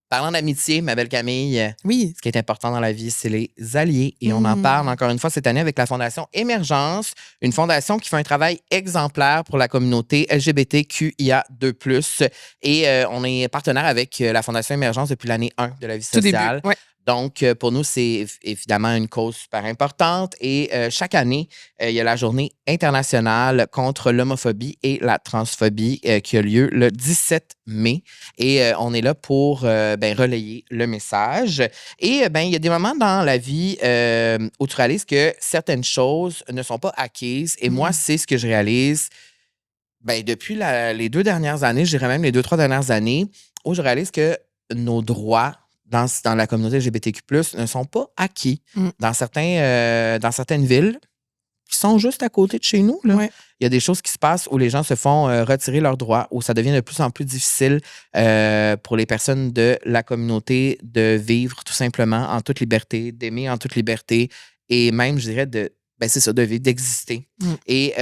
parlant d'amitié, ma belle Camille, Oui. ce qui est important dans la vie, c'est les alliés. Et on en parle encore une fois cette année avec la Fondation Émergence, une fondation qui fait un travail exemplaire pour la communauté LGBTQIA2+. Et on est partenaire avec la Fondation Émergence depuis l'année 1 de la vie sociale. Ouais. Donc, pour nous, c'est évidemment une cause super importante. Et chaque année, il y a la journée internationale contre l'homophobie et la transphobie qui a lieu le 17 mai. Et on est là pour relayer le message. Et il y a des moments dans la vie où tu réalises que certaines choses ne sont pas acquises. Et moi, c'est ce que je réalise depuis les 2 dernières années, je dirais même les 2-3 dernières années, où je réalise que nos droits dans la communauté LGBTQ+, ne sont pas acquis dans certaines villes qui sont juste à côté de chez nous. Là. Ouais. Il y a des choses qui se passent où les gens se font retirer leurs droits, où ça devient de plus en plus difficile pour les personnes de la communauté de vivre tout simplement en toute liberté, d'aimer en toute liberté et même, je dirais, c'est ça, de vivre, d'exister. Et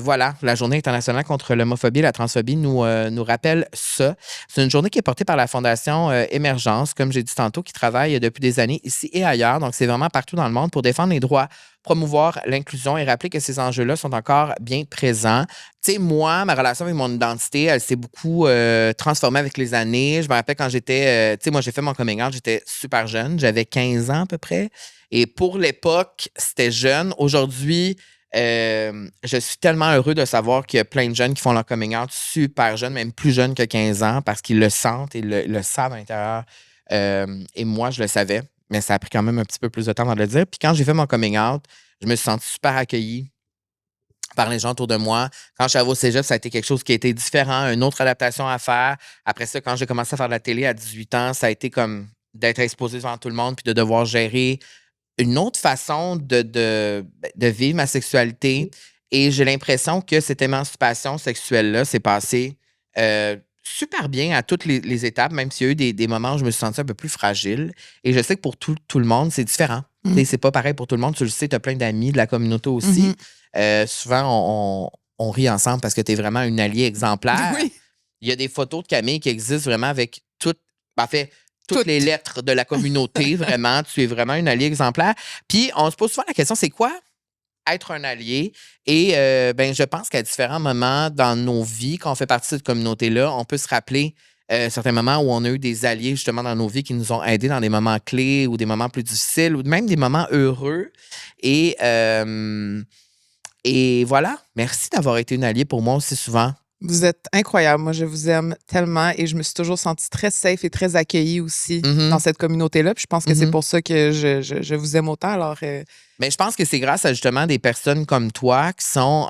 voilà, la Journée internationale contre l'homophobie et la transphobie nous rappelle ça. C'est une journée qui est portée par la Fondation Émergence, comme j'ai dit tantôt, qui travaille depuis des années ici et ailleurs. Donc, c'est vraiment partout dans le monde pour défendre les droits, promouvoir l'inclusion et rappeler que ces enjeux-là sont encore bien présents. Tu sais, moi, ma relation avec mon identité, elle s'est beaucoup transformée avec les années. Je me rappelle quand j'étais... tu sais, moi, j'ai fait mon coming out, j'étais super jeune. J'avais 15 ans à peu près. Et pour l'époque, c'était jeune. Aujourd'hui, je suis tellement heureux de savoir qu'il y a plein de jeunes qui font leur coming out super jeunes, même plus jeunes que 15 ans, parce qu'ils le sentent et le savent à l'intérieur. Et moi, je le savais, mais ça a pris quand même un petit peu plus de temps avant de le dire. Puis quand j'ai fait mon coming out, je me suis senti super accueilli par les gens autour de moi. Quand je suis arrivé au cégep, ça a été quelque chose qui a été différent, une autre adaptation à faire. Après ça, quand j'ai commencé à faire de la télé à 18 ans, ça a été comme d'être exposé devant tout le monde puis de devoir gérer une autre façon de vivre ma sexualité. Et j'ai l'impression que cette émancipation sexuelle-là s'est passée super bien à toutes les étapes, même s'il y a eu des moments où je me suis sentie un peu plus fragile. Et je sais que pour tout le monde, c'est différent. C'est pas pareil pour tout le monde. Tu le sais, tu as plein d'amis de la communauté aussi. Souvent, on rit ensemble parce que tu es vraiment une alliée exemplaire. Oui. Il y a des photos de Camille qui existent vraiment avec toutes les lettres de la communauté, vraiment. Tu es vraiment une alliée exemplaire. Puis, on se pose souvent la question, c'est quoi être un allié? Et je pense qu'à différents moments dans nos vies, quand on fait partie de cette communauté-là, on peut se rappeler certains moments où on a eu des alliés justement dans nos vies qui nous ont aidés dans des moments clés ou des moments plus difficiles ou même des moments heureux. Et voilà, merci d'avoir été une alliée pour moi aussi souvent. Vous êtes incroyable. Moi, je vous aime tellement et je me suis toujours sentie très safe et très accueillie aussi dans cette communauté-là. Puis je pense que c'est pour ça que je vous aime autant. Alors, mais je pense que c'est grâce à justement des personnes comme toi qui sont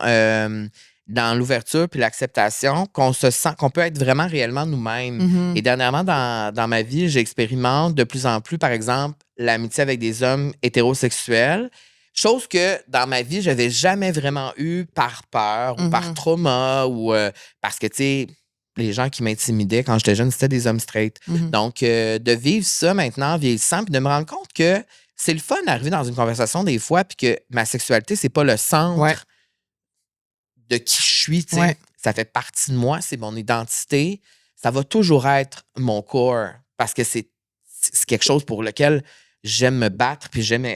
dans l'ouverture puis l'acceptation qu'on se sent, qu'on peut être vraiment réellement nous-mêmes. Et dernièrement, dans ma vie, j'expérimente de plus en plus, par exemple, l'amitié avec des hommes hétérosexuels. Chose que dans ma vie, je n'avais jamais vraiment eu par peur ou par trauma ou parce que, tu sais, les gens qui m'intimidaient quand j'étais jeune, c'était des hommes straight. Donc, de vivre ça maintenant en vieillissant puis de me rendre compte que c'est le fun d'arriver dans une conversation des fois puis que ma sexualité, c'est pas le centre de qui je suis, tu sais. ça fait partie de moi, c'est mon identité. Ça va toujours être mon corps parce que c'est quelque chose pour lequel j'aime me battre puis j'aime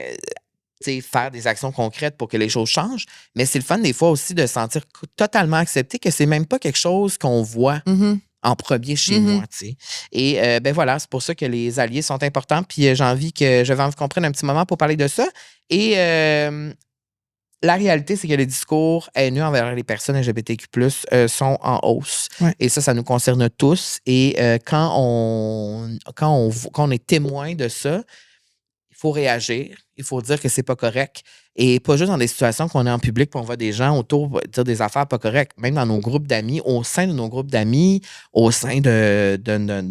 faire des actions concrètes pour que les choses changent. Mais c'est le fun des fois aussi de se sentir totalement accepté que c'est même pas quelque chose qu'on voit en premier chez moi, tu sais. Et ben voilà, c'est pour ça que les alliés sont importants. Puis j'avais envie qu'on prenne un petit moment pour parler de ça. Et la réalité, c'est que les discours haineux envers les personnes LGBTQ+, sont en hausse. Ouais. Et ça nous concerne tous. Et quand on est témoin de ça, il faut réagir, il faut dire que c'est pas correct. Et pas juste dans des situations qu'on est en public et on voit des gens autour dire des affaires pas correctes. Même dans nos groupes d'amis, au sein de nos groupes d'amis, au sein de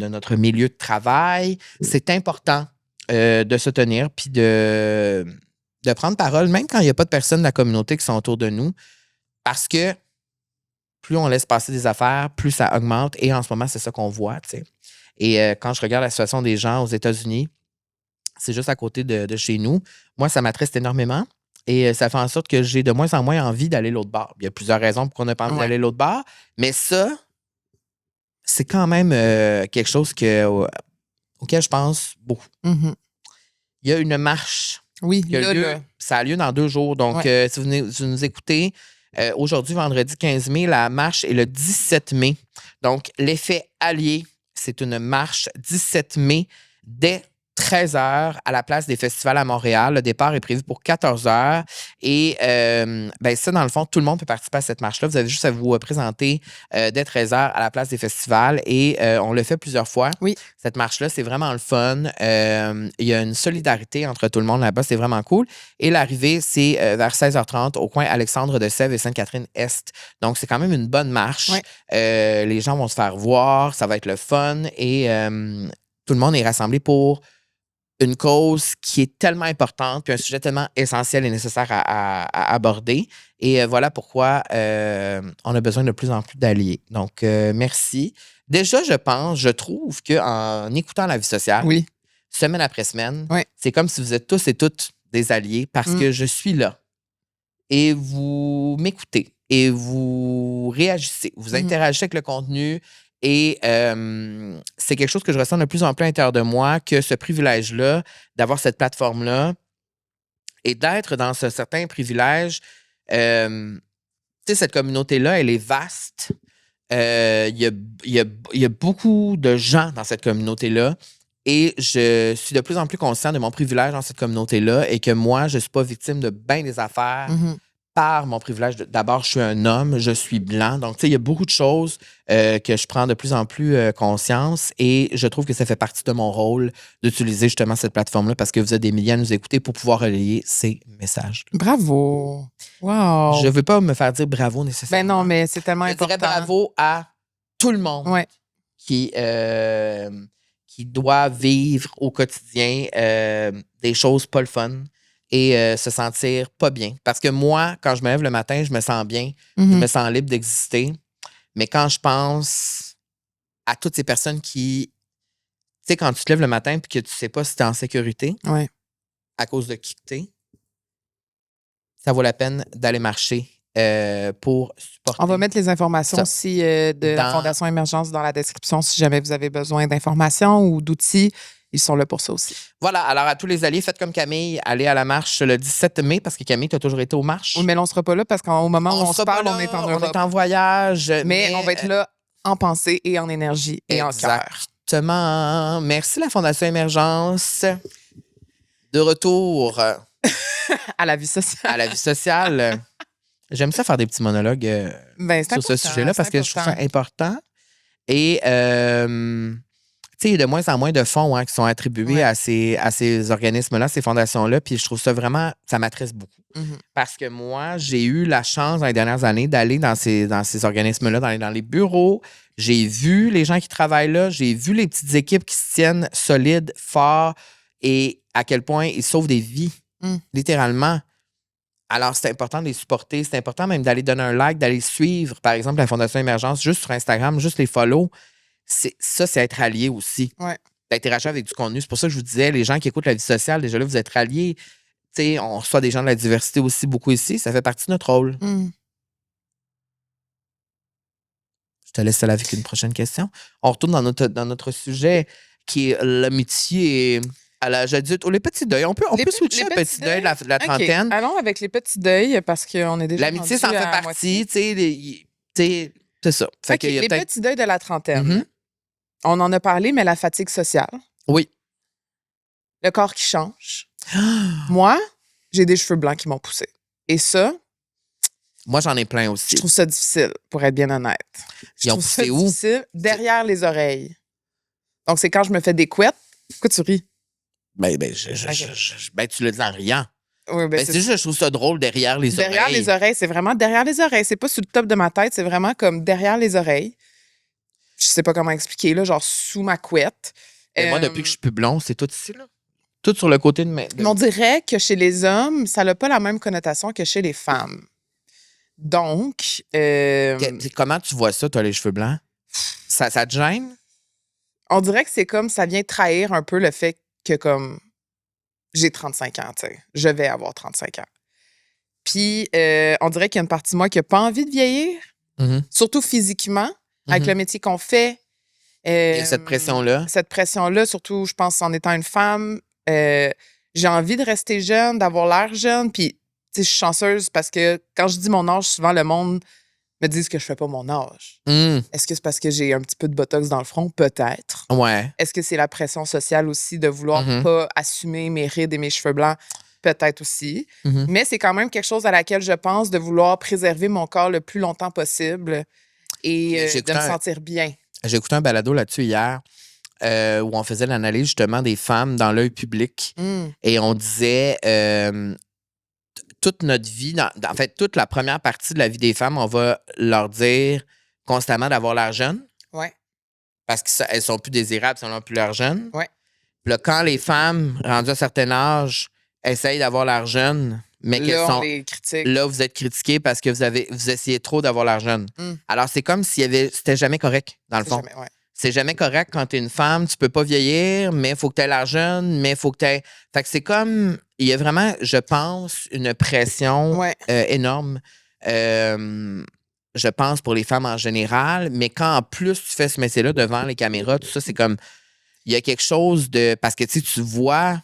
notre milieu de travail, c'est important de se tenir puis de prendre parole, même quand il n'y a pas de personnes de la communauté qui sont autour de nous. Parce que plus on laisse passer des affaires, plus ça augmente. Et en ce moment, c'est ça qu'on voit, tu sais. Et quand je regarde la situation des gens aux États-Unis, c'est juste à côté de chez nous. Moi, ça m'attriste énormément et ça fait en sorte que j'ai de moins en moins envie d'aller l'autre bord. Il y a plusieurs raisons pour qu'on n'a pas envie d'aller l'autre bord, mais ça, c'est quand même quelque chose auquel je pense beaucoup. Mm-hmm. Il y a une marche. Oui, ça a lieu dans 2 jours. Donc, si vous nous écoutez, aujourd'hui, vendredi 15 mai, la marche est le 17 mai. Donc, l'effet allié, c'est une marche 17 mai dès 13h à la place des festivals à Montréal. Le départ est prévu pour 14h. Et ben ça, dans le fond, tout le monde peut participer à cette marche-là. Vous avez juste à vous présenter dès 13h à la place des festivals. Et on le fait plusieurs fois. Oui. Cette marche-là, c'est vraiment le fun. Il y a une solidarité entre tout le monde là-bas. C'est vraiment cool. Et l'arrivée, c'est vers 16h30 au coin Alexandre de Sèvres et Sainte-Catherine-Est. Donc, c'est quand même une bonne marche. Oui. Les gens vont se faire voir. Ça va être le fun. Et tout le monde est rassemblé pour une cause qui est tellement importante, puis un sujet tellement essentiel et nécessaire à aborder. Et voilà pourquoi on a besoin de plus en plus d'alliés. Donc, merci. Déjà, je trouve qu'en écoutant la vie sociale, semaine après semaine, c'est comme si vous êtes tous et toutes des alliés parce que je suis là. Et vous m'écoutez et vous réagissez, vous interagissez avec le contenu. Et c'est quelque chose que je ressens de plus en plus à l'intérieur de moi, que ce privilège-là, d'avoir cette plateforme-là et d'être dans ce certain privilège. Tu sais, cette communauté-là, elle est vaste. Il y a beaucoup de gens dans cette communauté-là. Et je suis de plus en plus conscient de mon privilège dans cette communauté-là et que moi, je ne suis pas victime de bien des affaires par mon privilège. D'abord, je suis un homme, je suis blanc. Donc, tu sais, il y a beaucoup de choses que je prends de plus en plus conscience et je trouve que ça fait partie de mon rôle d'utiliser justement cette plateforme-là parce que vous êtes des milliers à nous écouter pour pouvoir relayer ces messages. Bravo! Wow! Je ne veux pas me faire dire bravo nécessairement. Ben non, mais c'est tellement important. Je dirais bravo à tout le monde qui doit vivre au quotidien des choses pas le fun et se sentir pas bien. Parce que moi, quand je me lève le matin, je me sens bien, je me sens libre d'exister. Mais quand je pense à toutes ces personnes qui... Tu sais, quand tu te lèves le matin et que tu sais pas si tu es en sécurité à cause de qui tu es, ça vaut la peine d'aller marcher pour supporter. On va mettre les informations aussi de la Fondation Émergence dans la description si jamais vous avez besoin d'informations ou d'outils. Ils sont là pour ça aussi. Voilà. Alors, à tous les alliés, faites comme Camille. Allez à la marche le 17 mai parce que Camille, tu as toujours été aux marches. Oui, mais là, on ne sera pas là parce qu'au moment où on se parle, on est en Europe. On est en voyage. Mais on va être là en pensée et en énergie et en cœur. Exactement. Merci, la Fondation Émergence. De retour à la vie sociale. À la vie sociale. J'aime ça faire des petits monologues sur ce sujet-là parce que je trouve ça important. Et, tu sais, il y a de moins en moins de fonds qui sont attribués à ces organismes-là, ces fondations-là. Puis je trouve ça vraiment, ça m'attriste beaucoup. Parce que moi, j'ai eu la chance dans les dernières années d'aller dans ces organismes-là, d'aller dans les bureaux. J'ai vu les gens qui travaillent là. J'ai vu les petites équipes qui se tiennent solides, forts et à quel point ils sauvent des vies, littéralement. Alors, c'est important de les supporter. C'est important même d'aller donner un like, d'aller suivre, par exemple, la Fondation Émergence, juste sur Instagram, juste les follow. C'est être allié aussi. D'interagir avec du contenu. C'est pour ça que je vous disais, les gens qui écoutent la vie sociale, déjà là, vous êtes ralliés. T'sais, on reçoit des gens de la diversité aussi beaucoup ici. Ça fait partie de notre rôle. te laisse seule avec une prochaine question. On retourne dans notre sujet qui est l'amitié à l'âge adulte ou les petits deuils. On peut switcher les petits deuils, la trentaine. Okay. Allons avec les petits deuils parce qu'on est déjà l'amitié, ça en fait partie. C'est ça. Fait okay, les petits deuils de la trentaine. Mm-hmm. On en a parlé, mais la fatigue sociale. Oui. Le corps qui change. Moi, j'ai des cheveux blancs qui m'ont poussé. Et ça... Moi, j'en ai plein aussi. Je trouve ça difficile, pour être bien honnête. Ils ont poussé où? Difficile, derrière les oreilles. Donc, c'est quand je me fais des couettes. Pourquoi tu ris? Ben, tu le dis en riant. Oui, c'est juste que je trouve ça drôle derrière les oreilles. Derrière les oreilles, c'est vraiment derrière les oreilles. C'est pas sur le top de ma tête, c'est vraiment comme derrière les oreilles. Je sais pas comment expliquer, là, genre sous ma couette. Et moi, depuis que je suis plus blond, c'est tout ici, là. Tout sur le côté de mes... Mais on dirait que chez les hommes, ça n'a pas la même connotation que chez les femmes. Donc... Comment tu vois ça, toi, les cheveux blancs? Ça te gêne? On dirait que c'est comme, ça vient trahir un peu le fait que, comme, j'ai 35 ans, tu sais. Je vais avoir 35 ans. Puis, on dirait qu'il y a une partie de moi qui n'a pas envie de vieillir, surtout physiquement, avec le métier qu'on fait. Il y a cette pression-là. Cette pression-là, surtout, je pense, en étant une femme, j'ai envie de rester jeune, d'avoir l'air jeune. Puis, tu sais, je suis chanceuse parce que quand je dis mon âge, souvent, le monde me dit que je fais pas mon âge. Est-ce que c'est parce que j'ai un petit peu de botox dans le front? Peut-être. Ouais. Est-ce que c'est la pression sociale aussi de vouloir pas assumer mes rides et mes cheveux blancs? Peut-être aussi. Mais c'est quand même quelque chose à laquelle je pense, de vouloir préserver mon corps le plus longtemps possible et de me sentir bien. J'ai écouté un balado là-dessus hier où on faisait l'analyse justement des femmes dans l'œil public et on disait toute notre vie, en fait, toute la première partie de la vie des femmes, on va leur dire constamment d'avoir l'air jeune. Ouais. Parce qu'elles sont plus désirables si elles n'ont plus l'air jeune. Ouais. Puis là, quand les femmes, rendues à un certain âge, essayent d'avoir l'air jeune, mais là, qu'elles sont... on les critique. Là, vous êtes critiqués parce que vous essayez trop d'avoir l'air jeune. Alors, c'est comme s'il y avait... C'était jamais correct, dans le fond. C'est jamais correct quand t'es une femme, tu peux pas vieillir, mais il faut que tu aies l'air jeune, mais il faut que tu aies... Fait que c'est comme... Il y a vraiment, je pense, une pression énorme. Je pense pour les femmes en général, mais quand en plus tu fais ce métier-là devant les caméras, tout ça, c'est comme... Il y a quelque chose de... Parce que tu vois...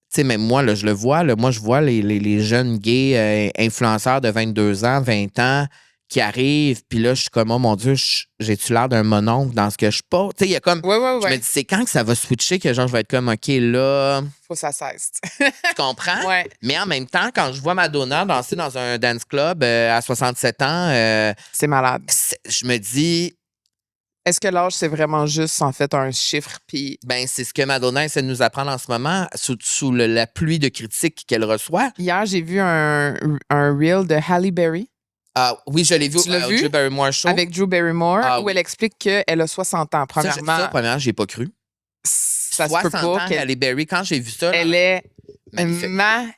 Tu sais, même moi, là, je le vois. Là, moi, je vois les jeunes gays influenceurs de 22 ans, 20 ans qui arrivent. Puis là, je suis comme, oh mon Dieu, j'ai-tu l'air d'un mononcle dans ce que je suis pas? Tu sais, il y a comme... Je me dis, c'est quand que ça va switcher que genre, je vais être comme, OK, là... Faut que ça cesse. Tu comprends? Ouais. Mais en même temps, quand je vois Madonna danser dans un dance club à 67 ans... c'est malade. Je me dis... Est-ce que l'âge, c'est vraiment juste, en fait, un chiffre? Puis... Ben, c'est ce que Madonna essaie de nous apprendre en ce moment, sous la pluie de critiques qu'elle reçoit. Hier, j'ai vu un reel de Halle Berry. Ah, oui, je l'ai vu au Drew Barrymore Show. Avec Drew Barrymore, où elle explique qu'elle a 60 ans. Premièrement, premièrement, j'ai pas cru. Ça se peut pas. 60 ans, Halle Berry, quand j'ai vu ça... Elle est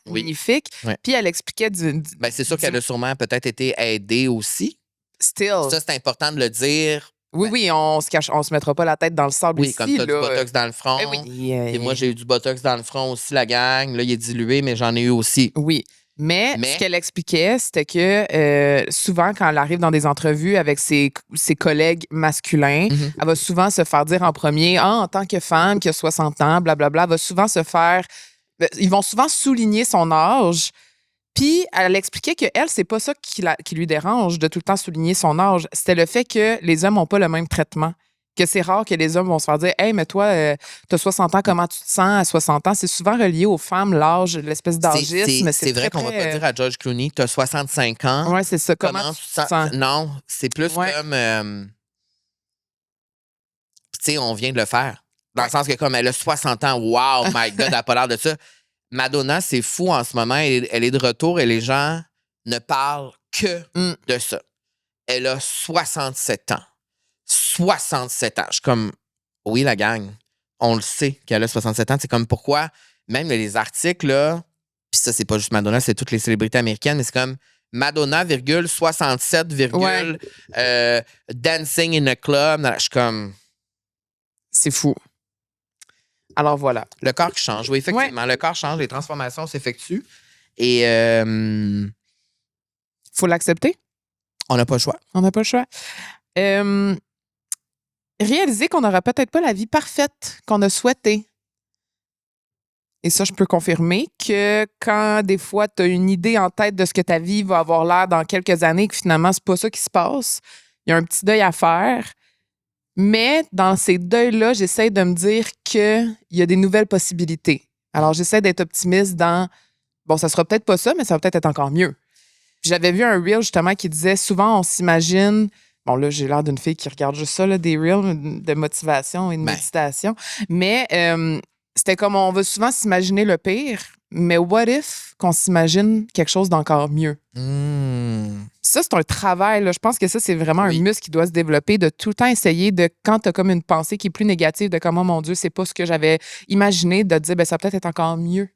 magnifique. Oui. Puis elle expliquait Ben, c'est sûr qu'elle a sûrement peut-être été aidée aussi. Still. Ça, c'est important de le dire. Oui, on se mettra pas la tête dans le sable ici. Oui, comme t'as du botox dans le front. Et moi, j'ai eu du botox dans le front aussi, la gang. Là, il est dilué, mais j'en ai eu aussi. Oui. Mais ce qu'elle expliquait, c'était que souvent, quand elle arrive dans des entrevues avec ses collègues masculins, elle va souvent se faire dire en premier, en tant que femme qui a 60 ans, blablabla, elle va souvent se faire... Ils vont souvent souligner son âge. Puis, elle expliquait qu'elle, c'est pas ça qui lui dérange de tout le temps souligner son âge. C'était le fait que les hommes n'ont pas le même traitement. Que c'est rare que les hommes vont se faire dire « Hey, mais toi, t'as 60 ans, comment tu te sens à 60 ans? » C'est souvent relié aux femmes, l'âge, l'espèce d'âgisme. C'est vrai qu'on va pas dire à George Clooney « T'as 65 ans. » Ouais, c'est ça. Comment tu te sens? Non, c'est plus comme... tu sais, on vient de le faire. Dans le sens que comme elle a 60 ans, wow, my God, elle n'a pas l'air de ça. Madonna, c'est fou en ce moment. Elle est de retour et les gens ne parlent que de ça. Elle a 67 ans. 67 ans. Je suis comme, oui, la gang, on le sait qu'elle a 67 ans. C'est comme pourquoi, même les articles, là, puis ça, c'est pas juste Madonna, c'est toutes les célébrités américaines, mais c'est comme Madonna, 67, dancing in a club. Je suis comme... C'est fou. Alors voilà. Le corps qui change, oui, effectivement. Le corps change, les transformations s'effectuent. Et... faut l'accepter. On n'a pas le choix. On n'a pas le choix. réaliser qu'on n'aura peut-être pas la vie parfaite qu'on a souhaitée. Et ça, je peux confirmer que quand des fois, tu as une idée en tête de ce que ta vie va avoir l'air dans quelques années, que finalement, c'est pas ça qui se passe, il y a un petit deuil à faire. Mais dans ces deuils-là, j'essaie de me dire qu'il y a des nouvelles possibilités. Alors, j'essaie d'être optimiste dans, bon, ça sera peut-être pas ça, mais ça va peut-être être encore mieux. Puis j'avais vu un reel, justement, qui disait, souvent, on s'imagine... Bon, là, j'ai l'air d'une fille qui regarde juste ça, là, des reels de motivation et de méditation. Mais c'était comme, on va souvent s'imaginer le pire, mais what if qu'on s'imagine quelque chose d'encore mieux? Ça, c'est un travail. Là. Je pense que ça, c'est vraiment un muscle qui doit se développer, de tout le temps essayer de, quand tu as comme une pensée qui est plus négative, de comme, oh mon Dieu, c'est pas ce que j'avais imaginé, de te dire, ben ça peut peut-être être encore mieux.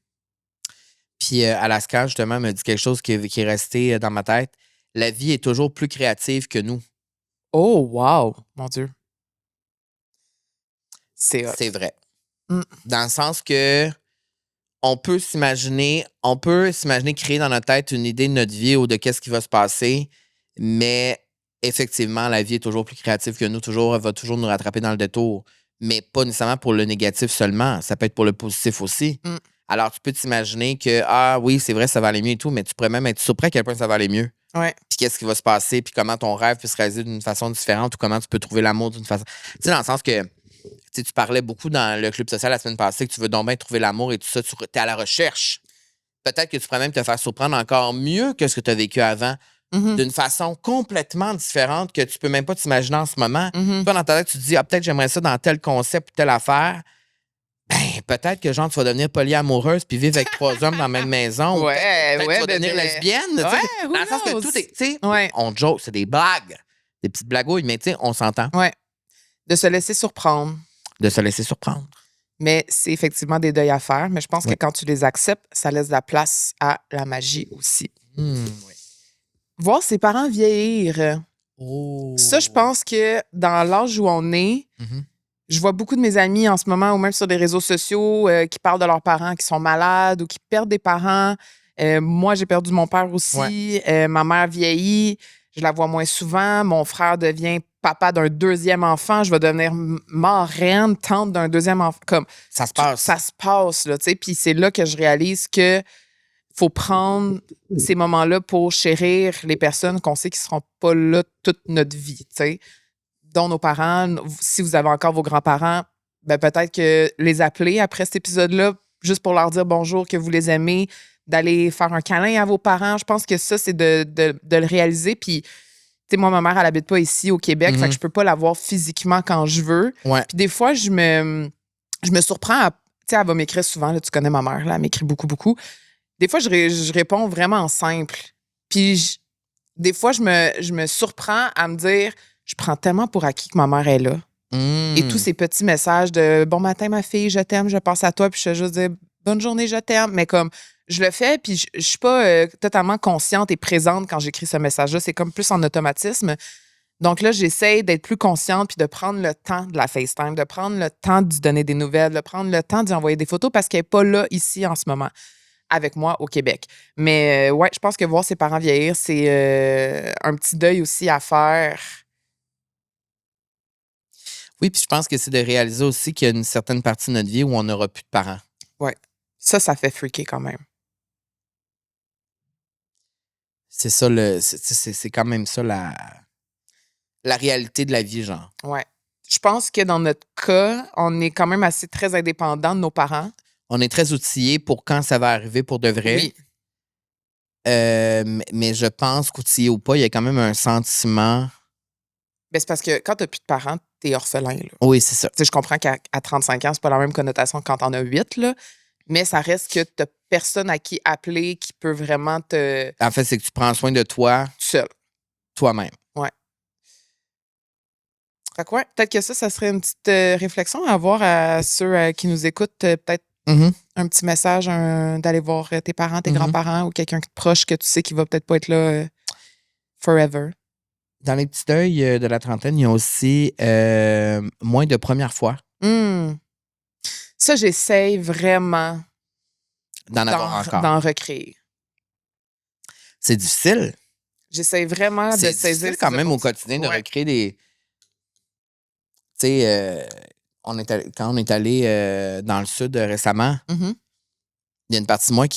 Puis Alaska, justement, me dit quelque chose qui est resté dans ma tête. La vie est toujours plus créative que nous. Oh, wow! Mon Dieu. C'est vrai. Dans le sens que on peut s'imaginer créer dans notre tête une idée de notre vie ou de qu'est-ce qui va se passer, mais effectivement, la vie est toujours plus créative que nous, elle va toujours nous rattraper dans le détour, mais pas nécessairement pour le négatif seulement, ça peut être pour le positif aussi. Alors, tu peux t'imaginer que, ah oui, c'est vrai, ça va aller mieux et tout, mais tu pourrais même être surpris à quel point ça va aller mieux. Ouais. Puis qu'est-ce qui va se passer, puis comment ton rêve peut se réaliser d'une façon différente ou comment tu peux trouver l'amour d'une façon... Tu sais, dans le sens que tu parlais beaucoup dans le club social la semaine passée que tu veux donc bien trouver l'amour et tout ça, tu es à la recherche. Peut-être que tu pourrais même te faire surprendre encore mieux que ce que tu as vécu avant, d'une façon complètement différente que tu peux même pas t'imaginer en ce moment. Toi, dans ta tête, tu te dis, ah, peut-être j'aimerais ça dans tel concept ou telle affaire. Ben, peut-être que genre, tu vas devenir polyamoureuse puis vivre avec 3 hommes dans la même maison. Ou peut-être que tu vas devenir lesbienne. Dans le sens que tout est, tu sais, on joke, c'est des blagues, des petites blagouilles, mais tu sais, on s'entend. Ouais. De se laisser surprendre. De se laisser surprendre. Mais c'est effectivement des deuils à faire. Mais je pense que quand tu les acceptes, ça laisse de la place à la magie aussi. Voir ses parents vieillir. Ça, je pense que dans l'âge où on est, je vois beaucoup de mes amis en ce moment, ou même sur les réseaux sociaux, qui parlent de leurs parents qui sont malades ou qui perdent des parents. Moi, j'ai perdu mon père aussi. Ma mère vieillit. Je la vois moins souvent. Mon frère devient papa d'un deuxième enfant. Je vais devenir marraine, tante d'un deuxième enfant. Comme, ça se passe. Ça se passe, là, tu sais. Puis c'est là que je réalise que faut prendre ces moments-là pour chérir les personnes qu'on sait qui seront pas là toute notre vie, tu sais. Dont nos parents. Si vous avez encore vos grands-parents, ben peut-être que les appeler après cet épisode-là, juste pour leur dire bonjour, que vous les aimez, d'aller faire un câlin à vos parents. Je pense que ça, c'est de le réaliser. Puis, tu sais, moi, ma mère, elle habite pas ici au Québec, fait que je peux pas la voir physiquement quand je veux. Puis des fois, je me surprends à... Tu sais, elle va m'écrire souvent, là, tu connais ma mère, là, elle m'écrit beaucoup, beaucoup. Des fois, je réponds vraiment simple. Puis, des fois, je me surprends à me dire, je prends tellement pour acquis que ma mère est là. Et tous ces petits messages de « Bon matin, ma fille, je t'aime, je pense à toi. » Puis je fais juste dire « Bonne journée, je t'aime. » Mais comme, je le fais, puis je suis pas totalement consciente et présente quand j'écris ce message-là. C'est comme plus en automatisme. Donc là, j'essaie d'être plus consciente puis de prendre le temps de la FaceTime, de prendre le temps de lui donner des nouvelles, de prendre le temps d'y envoyer des photos parce qu'elle n'est pas là ici en ce moment avec moi au Québec. Mais ouais, je pense que voir ses parents vieillir, c'est un petit deuil aussi à faire. Oui, puis je pense que c'est de réaliser aussi qu'il y a une certaine partie de notre vie où on n'aura plus de parents. Ouais. Ça fait freaker quand même. C'est ça, c'est quand même ça la réalité de la vie, genre. Ouais. Je pense que dans notre cas, on est quand même assez très indépendant de nos parents. On est très outillés pour quand ça va arriver pour de vrai. Oui. Mais je pense qu'outillé ou pas, il y a quand même un sentiment... Ben, c'est parce que quand t'as plus de parents, t'es orphelin. Là. Oui, c'est ça. T'sais, je comprends qu'à 35 ans, c'est pas la même connotation que quand t'en as 8, là, mais ça reste que t'as personne à qui appeler qui peut vraiment te... En fait, c'est que tu prends soin de toi. Seul. Toi-même. Ouais. Fait que ouais, peut-être que ça serait une petite réflexion à avoir à ceux qui nous écoutent. Peut-être un petit message d'aller voir tes parents, tes grands-parents ou quelqu'un de proche que tu sais qui va peut-être pas être là forever. Dans les petits deuils de la trentaine, il y a aussi moins de premières fois. Ça, j'essaye vraiment d'en avoir encore. D'en recréer. C'est difficile. J'essaie vraiment de saisir. C'est quand même au quotidien de recréer des... sais, quand on est allé dans le sud récemment, Mhm. il y a une partie de moi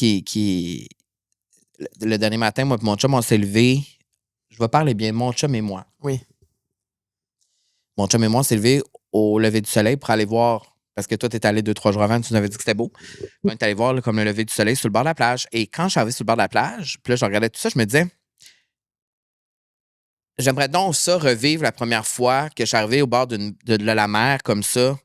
le dernier matin, moi et mon chum, on s'est levé. Je vais parler bien, mon chum et moi. Oui. Mon chum et moi, on s'est levé au lever du soleil pour aller voir, parce que toi, tu es allé 2-3 jours avant, tu nous avais dit que c'était beau. On est allé voir là, comme le lever du soleil sur le bord de la plage. Et quand je suis arrivé sur le bord de la plage, puis là, je regardais tout ça, je me disais, j'aimerais donc ça revivre la première fois que je suis arrivé au bord de la mer comme ça,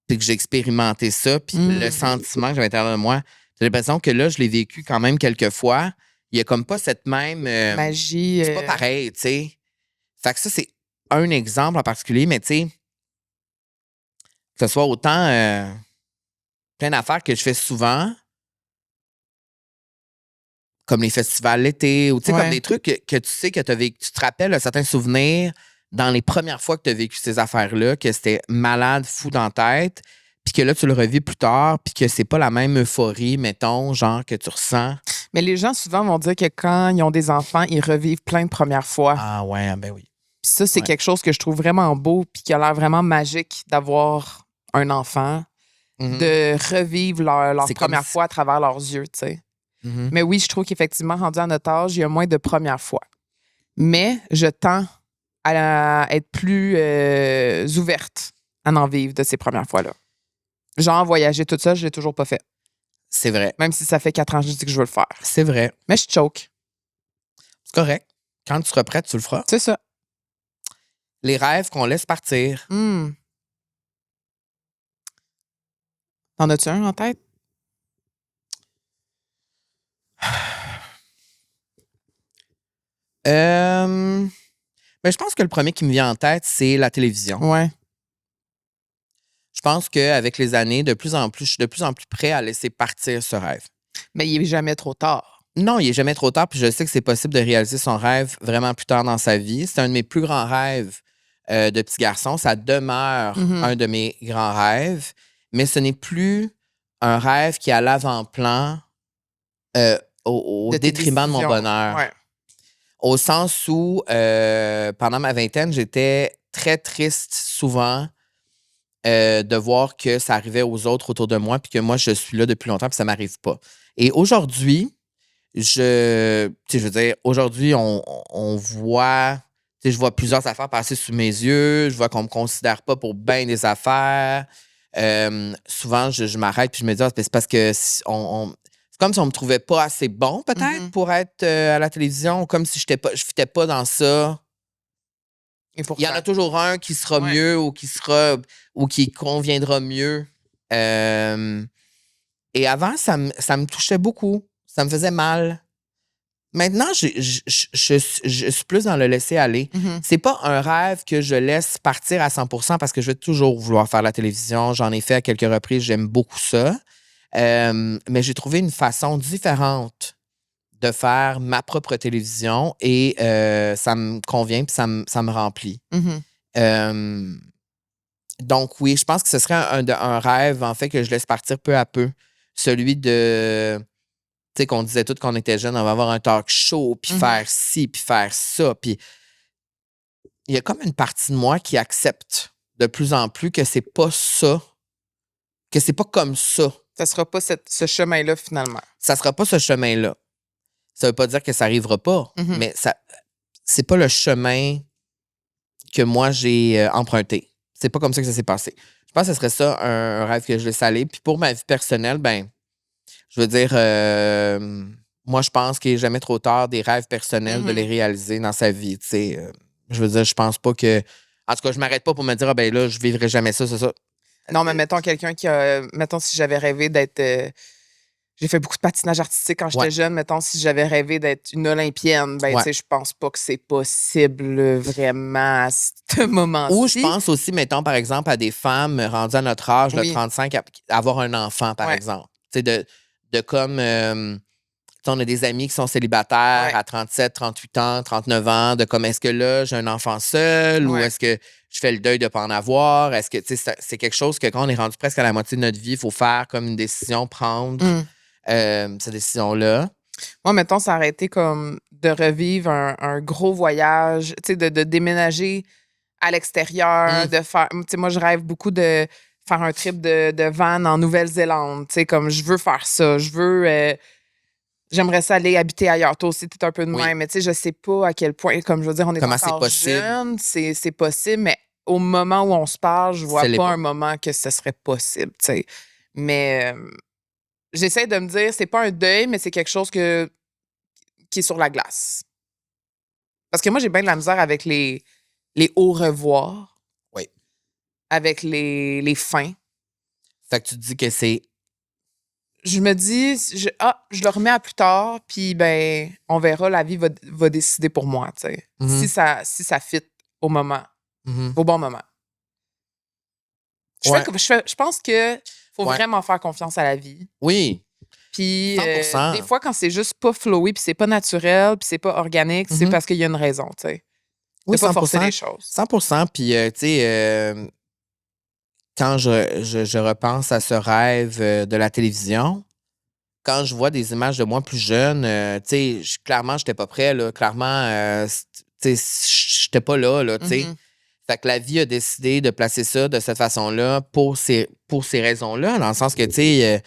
puis que j'ai expérimenté ça, puis le sentiment que j'avais à l'intérieur de moi. J'ai l'impression que là, je l'ai vécu quand même quelques fois. Il y a comme pas cette même... Magie. c'est pas pareil, tu sais. Fait que ça, c'est un exemple en particulier, mais tu sais, que ce soit autant plein d'affaires que je fais souvent, comme les festivals l'été, ou tu sais, comme Ouais. des trucs que tu sais que tu as vécu, tu te rappelles un certain souvenir dans les premières fois que tu as vécu ces affaires-là, que c'était malade, fou dans la tête, puis que là, tu le revis plus tard, puis que c'est pas la même euphorie, mettons, genre, que tu ressens. Mais les gens, souvent, vont dire que quand ils ont des enfants, ils revivent plein de premières fois. Ah ouais, ben oui. Puis ça, c'est Ouais. quelque chose que je trouve vraiment beau puis qui a l'air vraiment magique d'avoir un enfant, Mhm. de revivre leur C'est comme première si- fois à travers leurs yeux, tu sais. Mhm. Mais oui, je trouve qu'effectivement, rendu à notre âge, il y a moins de premières fois. Mais je tends à être plus ouverte à en vivre de ces premières fois-là. Genre, voyager toute seule, je l'ai toujours pas fait. C'est vrai. Même si ça fait 4 ans que je dis que je veux le faire. C'est vrai. Mais je choke. C'est correct. Quand tu seras prête, tu le feras. C'est ça. Les rêves qu'on laisse partir. Hmm. T'en as-tu un en tête? Ben, je pense que le premier qui me vient en tête, c'est la télévision. Ouais. Je pense qu'avec les années, de plus en plus, je suis de plus en plus prêt à laisser partir ce rêve. Mais il est jamais trop tard. Non, il n'est jamais trop tard, puis je sais que c'est possible de réaliser son rêve vraiment plus tard dans sa vie. C'est un de mes plus grands rêves de petit garçon. Ça demeure Mhm. un de mes grands rêves, mais ce n'est plus un rêve qui est à l'avant-plan au De tes détriment de mon décisions. bonheur. Ouais. Au sens où, pendant ma vingtaine, j'étais très triste souvent de voir que ça arrivait aux autres autour de moi, puis que moi, je suis là depuis longtemps, puis ça m'arrive pas. Et aujourd'hui, tu sais, je veux dire, aujourd'hui, on voit, tu sais, je vois plusieurs affaires passer sous mes yeux, je vois qu'on me considère pas pour bien des affaires. Souvent, je m'arrête puis je me dis, ah, c'est parce que c'est comme si on me trouvait pas assez bon, peut-être, Mhm. pour être à la télévision, comme si je fitais pas dans ça. Et Il y en a toujours un qui sera Ouais. mieux ou qui conviendra mieux. Et avant, ça me touchait beaucoup. Ça me faisait mal. Maintenant, je suis plus dans le laisser aller. Mhm. C'est pas un rêve que je laisse partir à 100% parce que je vais toujours vouloir faire la télévision. J'en ai fait à quelques reprises. J'aime beaucoup ça. Mais j'ai trouvé une façon différente de faire ma propre télévision et ça me convient puis ça me remplit. Mhm. Euh, donc, oui, je pense que ce serait un rêve, en fait, que je laisse partir peu à peu. Celui de, tu sais, qu'on disait tout quand on était jeune, on va avoir un talk show, puis Mhm. faire ci, puis faire ça. Puis il y a comme une partie de moi qui accepte de plus en plus que c'est pas ça, que c'est pas comme ça. Ça sera pas ce chemin-là, finalement. Ça sera pas ce chemin-là. Ça veut pas dire que ça arrivera pas, Mhm. mais c'est pas le chemin que moi j'ai emprunté. C'est pas comme ça que ça s'est passé. Je pense que ce serait ça, un rêve que je laisse aller. Puis pour ma vie personnelle, ben, je veux dire, moi, je pense qu'il n'est jamais trop tard des rêves personnels de les réaliser dans sa vie. Tu sais. Je veux dire, je pense pas que. En tout cas, je m'arrête pas pour me dire, ah ben là, je vivrai jamais ça, c'est ça. Non, mais mettons quelqu'un qui a. Mettons si j'avais rêvé d'être. J'ai fait beaucoup de patinage artistique quand j'étais Ouais. jeune. Mettons si j'avais rêvé d'être une Olympienne, ben, Ouais. tu sais, je pense pas que c'est possible vraiment à ce moment-ci. Ou je pense aussi, mettons, par exemple, à des femmes rendues à notre âge, de Oui. 35, à avoir un enfant, par Ouais. exemple. Tu sais, de comme. Tu sais, on a des amis qui sont célibataires Ouais. à 37, 38 ans, 39 ans, de comme est-ce que là, j'ai un enfant seul ou Ouais. est-ce que je fais le deuil de ne pas en avoir? Est-ce que, tu sais, c'est quelque chose que quand on est rendu presque à la moitié de notre vie, il faut faire comme une décision, prendre cette décision-là. Moi, mettons, ça aurait été comme de revivre un gros voyage, tu sais, de déménager à l'extérieur, de faire... Tu sais, moi, je rêve beaucoup de faire un trip de van en Nouvelle-Zélande. Tu sais, comme je veux faire ça. J'aimerais ça aller habiter ailleurs. Toi aussi, t'es un peu de même. Mais tu sais, je sais pas à quel point... Comme je veux dire, on est Comment encore c'est possible? jeunes. C'est possible, mais au moment où on se parle, je vois pas un moment que ce serait possible, tu sais. Mais j'essaie de me dire, c'est pas un deuil, mais c'est quelque chose qui est sur la glace. Parce que moi, j'ai bien de la misère avec les au revoir. Oui. Avec les fins. Fait que tu te dis que c'est... Je me dis, je le remets à plus tard, puis ben, on verra, la vie va décider pour moi, tu sais. Si ça fit au moment, au bon moment. Je pense que faut vraiment faire confiance à la vie. Oui. Puis des fois, quand c'est juste pas flowy, puis c'est pas naturel, puis c'est pas organique, c'est parce qu'il y a une raison, tu sais. Oui, pas forcer les choses. 100%. Puis, tu sais, quand je repense à ce rêve de la télévision, quand je vois des images de moi plus jeune, tu sais, clairement, j'étais pas prêt, là. Clairement, tu sais, j'étais pas là, tu sais. Fait que la vie a décidé de placer ça de cette façon-là pour ces raisons-là, dans le sens que, tu sais,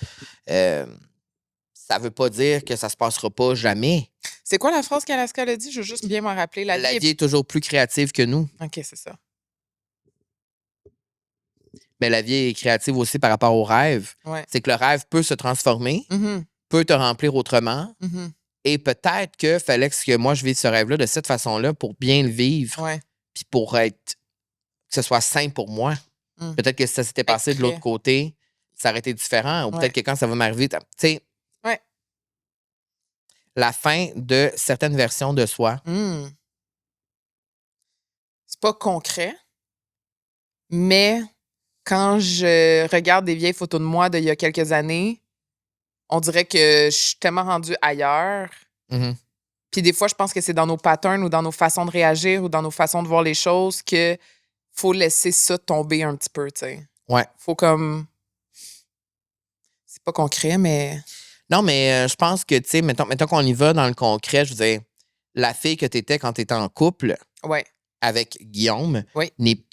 ça veut pas dire que ça se passera pas jamais. C'est quoi la phrase qu'Alaska a dit? Je veux juste bien m'en rappeler. La vie est toujours plus créative que nous. OK, c'est ça. Mais la vie est créative aussi par rapport au rêve. Ouais. C'est que le rêve peut se transformer, peut te remplir autrement. Et peut-être que fallait que moi, je vive ce rêve-là de cette façon-là pour bien le vivre. Ouais. Puis pour que ce soit sain pour moi. Peut-être que si ça s'était passé de l'autre côté, ça aurait été différent. Ou peut-être que quand ça va m'arriver, tu sais, la fin de certaines versions de soi. C'est pas concret, mais quand je regarde des vieilles photos de moi d'il y a quelques années, on dirait que je suis tellement rendue ailleurs. Puis des fois, je pense que c'est dans nos patterns ou dans nos façons de réagir ou dans nos façons de voir les choses que faut laisser ça tomber un petit peu, tu sais. Ouais. Faut comme... C'est pas concret, mais... Non, mais je pense que, tu sais, mettons qu'on y va dans le concret, je veux dire, la fille que tu étais quand tu étais en couple avec Guillaume,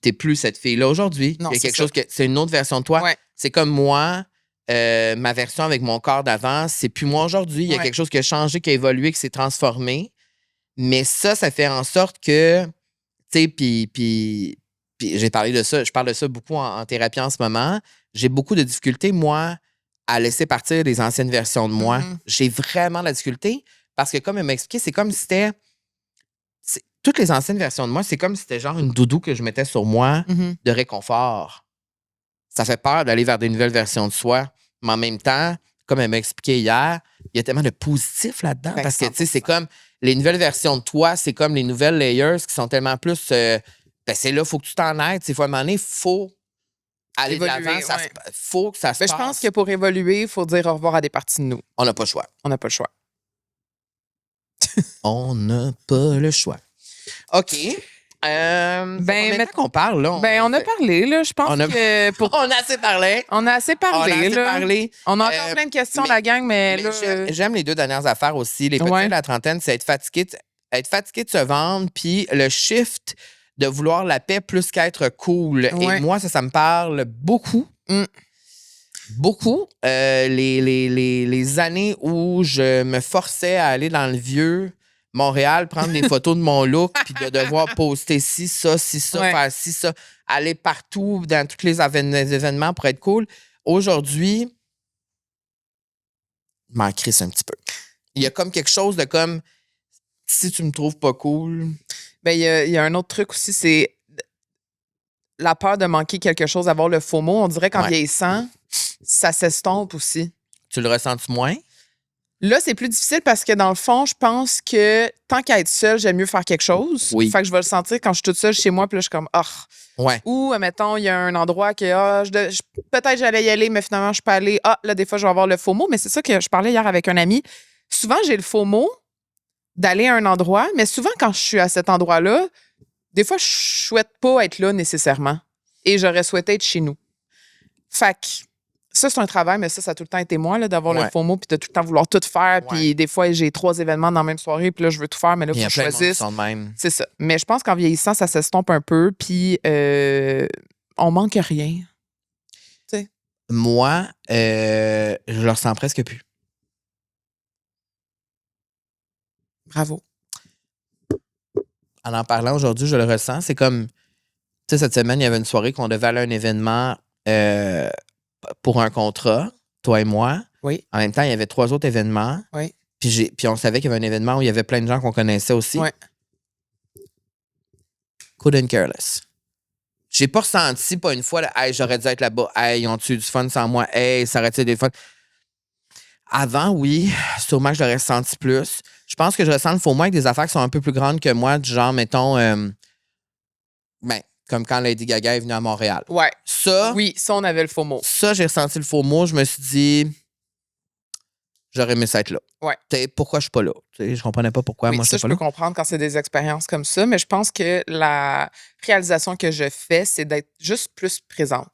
t'es plus cette fille-là aujourd'hui. Non, il y a quelque chose c'est une autre version de toi. Ouais. C'est comme moi, ma version avec mon corps d'avant, c'est plus moi aujourd'hui. Il y a quelque chose qui a changé, qui a évolué, qui s'est transformé. Mais ça fait en sorte que, tu sais, puis j'ai parlé de ça, je parle de ça beaucoup en thérapie en ce moment. J'ai beaucoup de difficultés, moi, à laisser partir des anciennes versions de moi. J'ai vraiment de la difficulté parce que, comme elle m'a expliqué, c'est comme si c'était... Toutes les anciennes versions de moi, c'est comme si c'était genre une doudou que je mettais sur moi de réconfort. Ça fait peur d'aller vers des nouvelles versions de soi. Mais en même temps, comme elle m'a expliqué hier, il y a tellement de positifs là-dedans. Parce que, tu sais, c'est comme les nouvelles versions de toi, c'est comme les nouvelles layers qui sont tellement plus... c'est là, il faut que tu t'en aides. Il faut à un moment donné, il faut aller de l'avant. Faut que ça se passe. Je pense que pour évoluer, il faut dire au revoir à des parties de nous. On n'a pas le choix. On n'a pas le choix. On n'a pas le choix. OK. Maintenant qu'on parle, là. On a parlé, là. Je pense que... On a assez parlé. On a assez parlé, là. On a encore plein de questions, la gang, mais là... J'aime les deux dernières affaires aussi. Les petits de la trentaine, c'est être fatigué de se vendre, puis le shift de vouloir la paix plus qu'être cool. Et moi, ça me parle beaucoup. Beaucoup. Les années où je me forçais à aller dans le vieux Montréal, prendre des photos de mon look, puis de devoir poster ci, ça, faire ci, ça, aller partout dans tous les événements pour être cool. Aujourd'hui, je m'en crisse un petit peu. Il y a comme quelque chose de comme, si tu me trouves pas cool... Il y a un autre truc aussi, c'est la peur de manquer quelque chose, d'avoir le faux mot. On dirait qu'en vieillissant, ça s'estompe aussi. Tu le ressens-tu moins? Là, c'est plus difficile parce que dans le fond, je pense que tant qu'à être seule, j'aime mieux faire quelque chose. Fait que je vais le sentir quand je suis toute seule chez moi, puis là, je suis comme, Ou, mettons, il y a un endroit que, peut-être j'allais y aller, mais finalement, je suis pas allée. Là, des fois, je vais avoir le faux mot. Mais c'est ça que je parlais hier avec un ami. Souvent, j'ai le faux mot d'aller à un endroit, mais souvent, quand je suis à cet endroit-là, des fois, je souhaite pas être là nécessairement. Et j'aurais souhaité être chez nous. Fait que Ça, c'est un travail, mais ça a tout le temps été moi, là, d'avoir le Ouais. FOMO puis de tout le temps vouloir tout faire. Ouais. Puis des fois, j'ai 3 événements dans la même soirée, puis là, je veux tout faire, mais là, il Il y faut a que je plein de monde qui choisisse. sont de même. C'est ça. Mais je pense qu'en vieillissant, ça s'estompe un peu, puis on manque rien. Moi, je le ressens presque plus. Bravo. En parlant aujourd'hui, je le ressens. C'est comme, tu sais, cette semaine, il y avait une soirée qu'on devait aller à un événement pour un contrat, toi et moi. Oui. En même temps, il y avait 3 autres événements. Oui. Puis on savait qu'il y avait un événement où il y avait plein de gens qu'on connaissait aussi. Ouais. Couldn't care less. J'ai pas ressenti, pas une fois, là, hey, j'aurais dû être là-bas. Hey, ils ont-tu du fun sans moi? Hey, ça aurait-tu des fun? Avant, oui, sûrement que je l'aurais ressenti plus. Je pense que je ressens le FOMO avec des affaires qui sont un peu plus grandes que moi, du genre, mettons, comme quand Lady Gaga est venue à Montréal. Ouais. Ça, Oui, ça, on avait le FOMO. ça, j'ai ressenti le FOMO. Je me suis dit, j'aurais aimé ça être là. Ouais. T'sais, pourquoi je suis pas là? T'sais, je comprenais pas pourquoi Oui, moi je ça, suis je pas peux là. comprendre quand c'est des expériences comme ça, mais je pense que la réalisation que je fais, c'est d'être juste plus présente.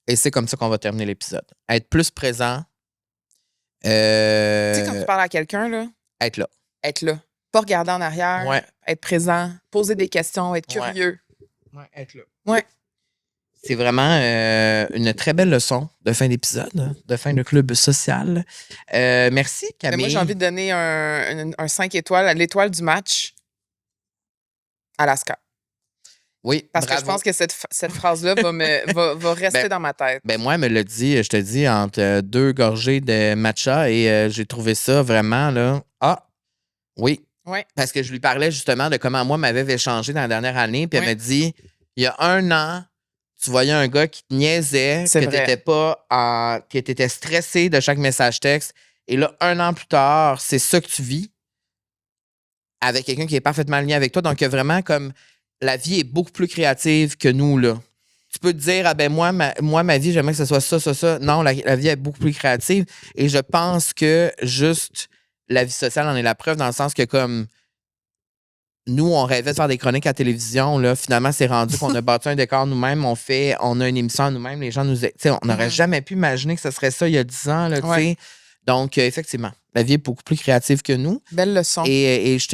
Et c'est comme ça qu'on va terminer l'épisode. Être plus présent. Tu sais, quand tu parles à quelqu'un, là, Être là. être là. Pas regarder en arrière, Ouais. être présent, poser des questions, être Ouais. curieux. Ouais, être là. Ouais. C'est vraiment une très belle leçon de fin d'épisode, de fin de club social. Merci, Mais Camille. moi, j'ai envie de donner un 5 étoiles à l'étoile du match, Alaska. Oui, Parce que je pense que cette phrase-là va rester dans ma tête. Ben moi, elle me l'a dit, je te dis, entre 2 gorgées de matcha et j'ai trouvé ça vraiment, là. Ah, oui. Ouais. Parce que je lui parlais justement de comment moi m'avait échangé dans la dernière année. Puis elle m'a dit, il y a 1 an, tu voyais un gars qui te niaisait, C'est que vrai. t'étais pas que t'étais stressé de chaque message texte. Et là, 1 an plus tard, c'est ça que tu vis avec quelqu'un qui est parfaitement aligné avec toi. Donc, il y a vraiment comme la vie est beaucoup plus créative que nous, là. Tu peux te dire, ah ben moi, ma vie, j'aimerais que ce soit ça, ça, ça. Non, la vie est beaucoup plus créative. Et je pense que juste la vie sociale en est la preuve dans le sens que comme nous, on rêvait de faire des chroniques à la télévision. Là, finalement, c'est rendu qu'on a bâti un décor nous-mêmes. On a une émission à nous-mêmes. Les gens nous... on n'aurait jamais pu imaginer que ce serait ça il y a 10 ans. Là, Ouais. Donc, effectivement, la vie est beaucoup plus créative que nous. Belle leçon. Et je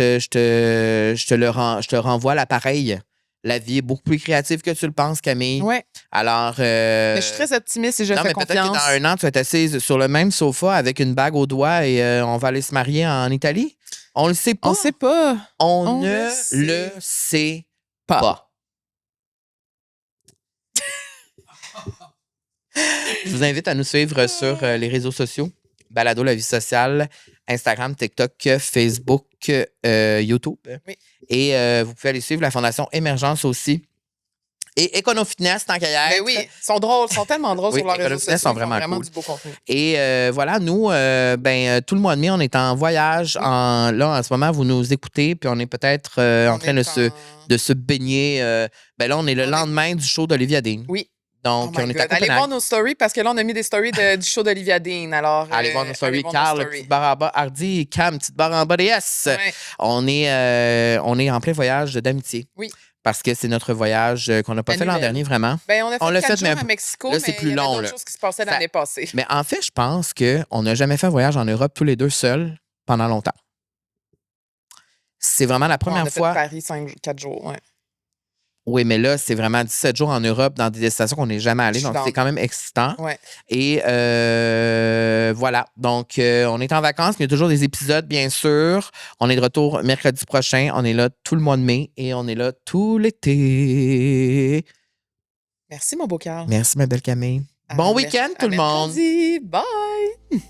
te renvoie à l'appareil. La vie est beaucoup plus créative que tu le penses, Camille. Ouais. Alors. Mais je suis très optimiste et je non, fais mais peut-être confiance. que dans 1 an, tu vas être assise sur le même sofa avec une bague au doigt et on va aller se marier en Italie. On le sait pas. On sait pas. On On ne le le sait pas. pas. Je vous invite à nous suivre sur les réseaux sociaux. Balado La Vie Sociale, Instagram, TikTok, Facebook, YouTube. Oui. Et vous pouvez aller suivre la Fondation Émergence aussi. Et Econofitness, tant qu'à y être. Mais oui, ils sont drôles, ils sont tellement drôles Oui, sur leurs réseaux Econofitness sociaux. sont vraiment cool. Du beau contenu. Et voilà, nous, tout le mois de mai, on est en voyage. Oui. Là, en ce moment, vous nous écoutez, puis on est peut-être en train de se baigner. Là, on est le lendemain du show d'Olivia Dean. Oui. Donc, Oh my on est God. à Allez Copenhague. voir nos stories parce que là, on a mis des stories du show d'Olivia Dean. Alors, Allez voir nos stories. allez voir Carl, nos le petit stories. bar en bas. Hardy, Cam, petite barre en bas des yes. Ouais. On est en plein voyage d'amitié. Oui. Parce que c'est notre voyage qu'on n'a pas fait l'an Annuel. dernier, vraiment. Ben, on a fait On l'a 4 fait, jours mais à Mexico, là, mais c'est plus il y avait long, d'autres là. choses qui se passaient Ça- l'année passée. Mais en fait, je pense qu'on n'a jamais fait un voyage en Europe tous les deux seuls pendant longtemps. C'est vraiment la Ouais, première on a fait fois. Paris 4 jours. Ouais. Oui, mais là, c'est vraiment 17 jours en Europe dans des destinations qu'on n'est jamais allé. Je suis Donc, down. c'est quand même excitant. Ouais. Et voilà. Donc, on est en vacances, mais il y a toujours des épisodes, bien sûr. On est de retour mercredi prochain. On est là tout le mois de mai et on est là tout l'été. Merci, mon beau Carl. Merci, ma belle Camille. À Bon mer- week-end, à tout le monde. mercredi. Bye!